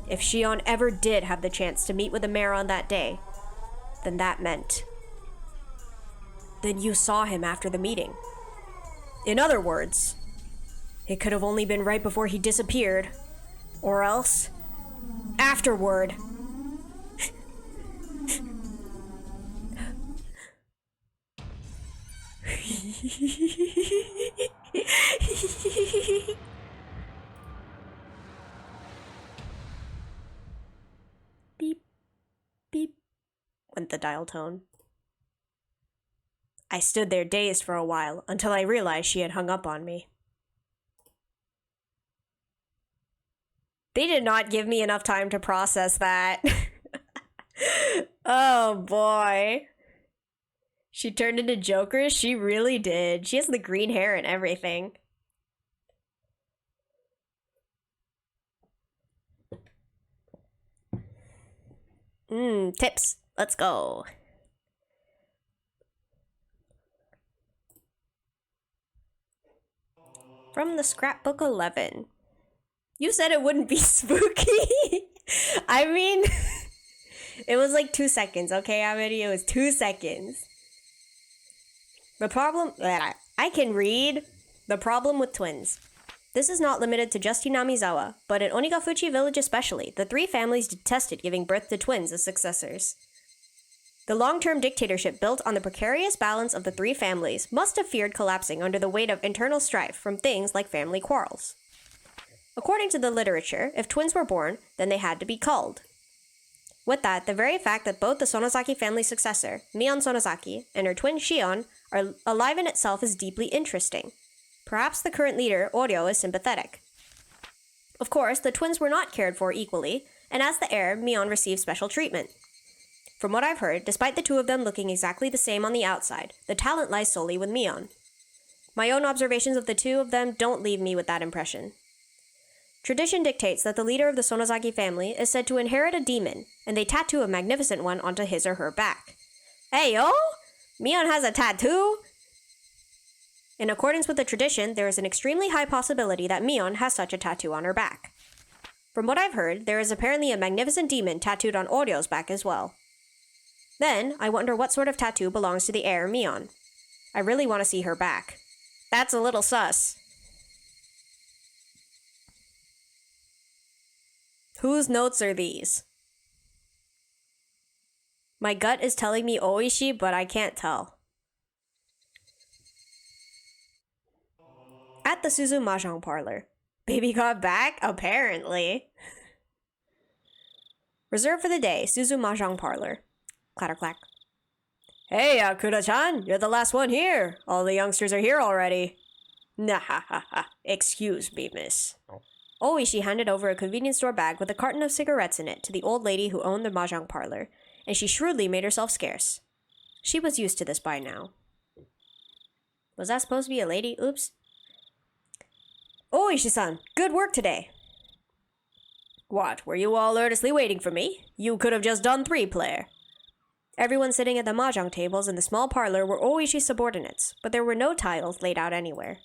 if Shion ever did have the chance to meet with the mayor on that day, then that meant... Then you saw him after the meeting. In other words, it could have only been right before he disappeared, or else afterward. Beep, beep, went the dial tone. I stood there dazed for a while until I realized she had hung up on me. They did not give me enough time to process that. Oh boy. She turned into Joker? She really did. She has the green hair and everything. Tips. Let's go. From the scrapbook 11. You said it wouldn't be spooky. I mean, it was like 2 seconds, okay, Amity? It was 2 seconds. The problem... I can read. The problem with twins. This is not limited to just Hinamizawa, but in Onigafuchi village especially, the three families detested giving birth to twins as successors. The long-term dictatorship built on the precarious balance of the three families must have feared collapsing under the weight of internal strife from things like family quarrels. According to the literature, if twins were born, then they had to be culled. With that, the very fact that both the Sonozaki family's successor, Mion Sonozaki, and her twin Shion are alive in itself is deeply interesting. Perhaps the current leader, Oryo, is sympathetic. Of course, the twins were not cared for equally, and as the heir, Mion received special treatment. From what I've heard, despite the two of them looking exactly the same on the outside, the talent lies solely with Mion. My own observations of the two of them don't leave me with that impression. Tradition dictates that the leader of the Sonozaki family is said to inherit a demon, and they tattoo a magnificent one onto his or her back. Hey yo! Mion has a tattoo? In accordance with the tradition, there is an extremely high possibility that Mion has such a tattoo on her back. From what I've heard, there is apparently a magnificent demon tattooed on Orio's back as well. Then, I wonder what sort of tattoo belongs to the heir Mion. I really want to see her back. That's a little sus. Whose notes are these? My gut is telling me Oishi, but I can't tell. At the Suzu Mahjong parlor. Baby got back? Apparently. Reserved for the day, Suzu Mahjong parlor. Clatter clack. Hey, Kuda-chan, you're the last one here. All the youngsters are here already. Nah ha ha ha. Excuse me, miss. Oishi handed over a convenience store bag with a carton of cigarettes in it to the old lady who owned the mahjong parlor, and she shrewdly made herself scarce. She was used to this by now. Was that supposed to be a lady? Oops. Oishi-san, good work today. What, were you all earnestly waiting for me? You could have just done 3-player. Everyone sitting at the mahjong tables in the small parlor were Oishi's subordinates, but there were no titles laid out anywhere.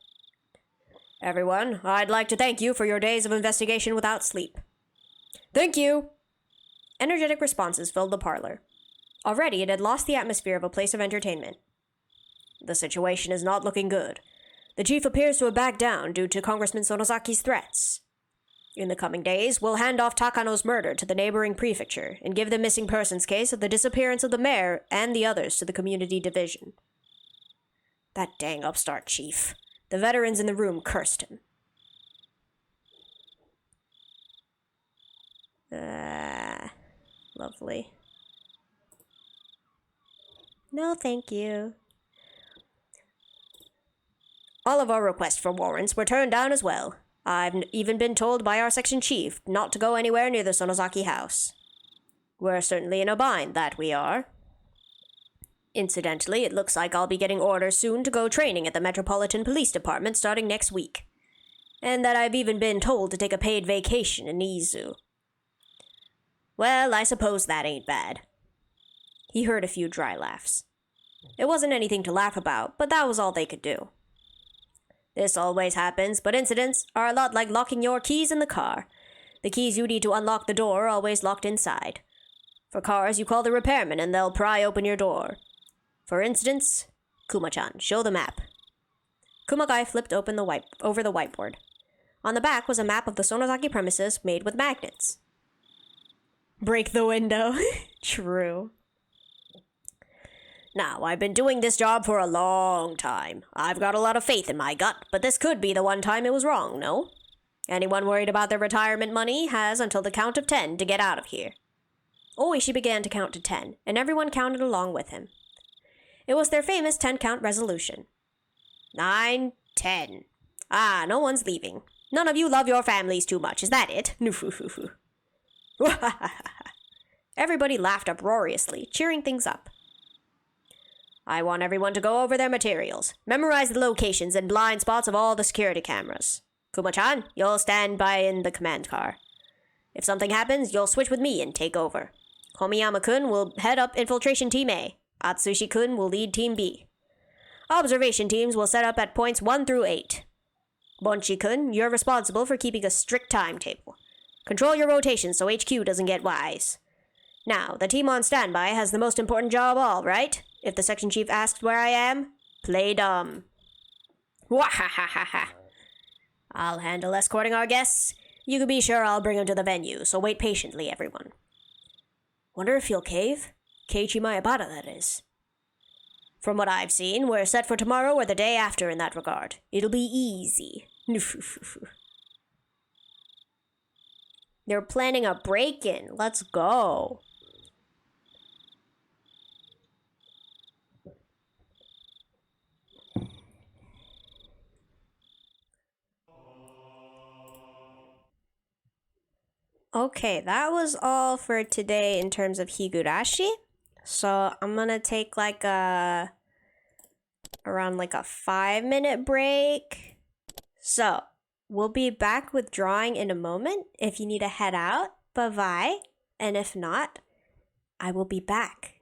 Everyone, I'd like to thank you for your days of investigation without sleep. Thank you! Energetic responses filled the parlor. Already it had lost the atmosphere of a place of entertainment. The situation is not looking good. The chief appears to have backed down due to Congressman Sonozaki's threats. In the coming days, we'll hand off Takano's murder to the neighboring prefecture and give the missing persons case of the disappearance of the mayor and the others to the community division. That dang upstart chief. The veterans in the room cursed him. Lovely. No, thank you. All of our requests for warrants were turned down as well. I've even been told by our section chief not to go anywhere near the Sonozaki house. We're certainly in a bind, that we are. Incidentally, it looks like I'll be getting orders soon to go training at the Metropolitan Police Department starting next week. And that I've even been told to take a paid vacation in Izu. Well, I suppose that ain't bad. He heard a few dry laughs. It wasn't anything to laugh about, but that was all they could do. This always happens, but incidents are a lot like locking your keys in the car. The keys you need to unlock the door are always locked inside. For cars, you call the repairman and they'll pry open your door. For instance, Kuma-chan, show the map. Kumagai flipped open over the whiteboard. On the back was a map of the Sonozaki premises made with magnets. Break the window. True. Now, I've been doing this job for a long time. I've got a lot of faith in my gut, but this could be the one time it was wrong, no? Anyone worried about their retirement money has until the count of 10 to get out of here. Oishi began to count to 10, and everyone counted along with him. It was their famous 10-count resolution. 9, 10. Ah, no one's leaving. None of you love your families too much, is that it? Everybody laughed uproariously, cheering things up. I want everyone to go over their materials, memorize the locations and blind spots of all the security cameras. Kuma-chan, you'll stand by in the command car. If something happens, you'll switch with me and take over. Komiyama-kun will head up infiltration team A. Atsushi-kun will lead team B. Observation teams will set up at points 1 through 8. Bonchi-kun, you're responsible for keeping a strict timetable. Control your rotations so HQ doesn't get wise. Now, the team on standby has the most important job of all, right? If the section chief asks where I am, play dumb. Wahahaha. I'll handle escorting our guests. You can be sure I'll bring them to the venue, so wait patiently, everyone. Wonder if he'll cave? Keiichi Maebara, that is. From what I've seen, we're set for tomorrow or the day after in that regard. It'll be easy. They're planning a break-in. Let's go. Okay, that was all for today in terms of Higurashi. So I'm gonna take like around like a 5-minute break. So we'll be back with drawing in a moment. If you need to head out, bye-bye. And if not, I will be back.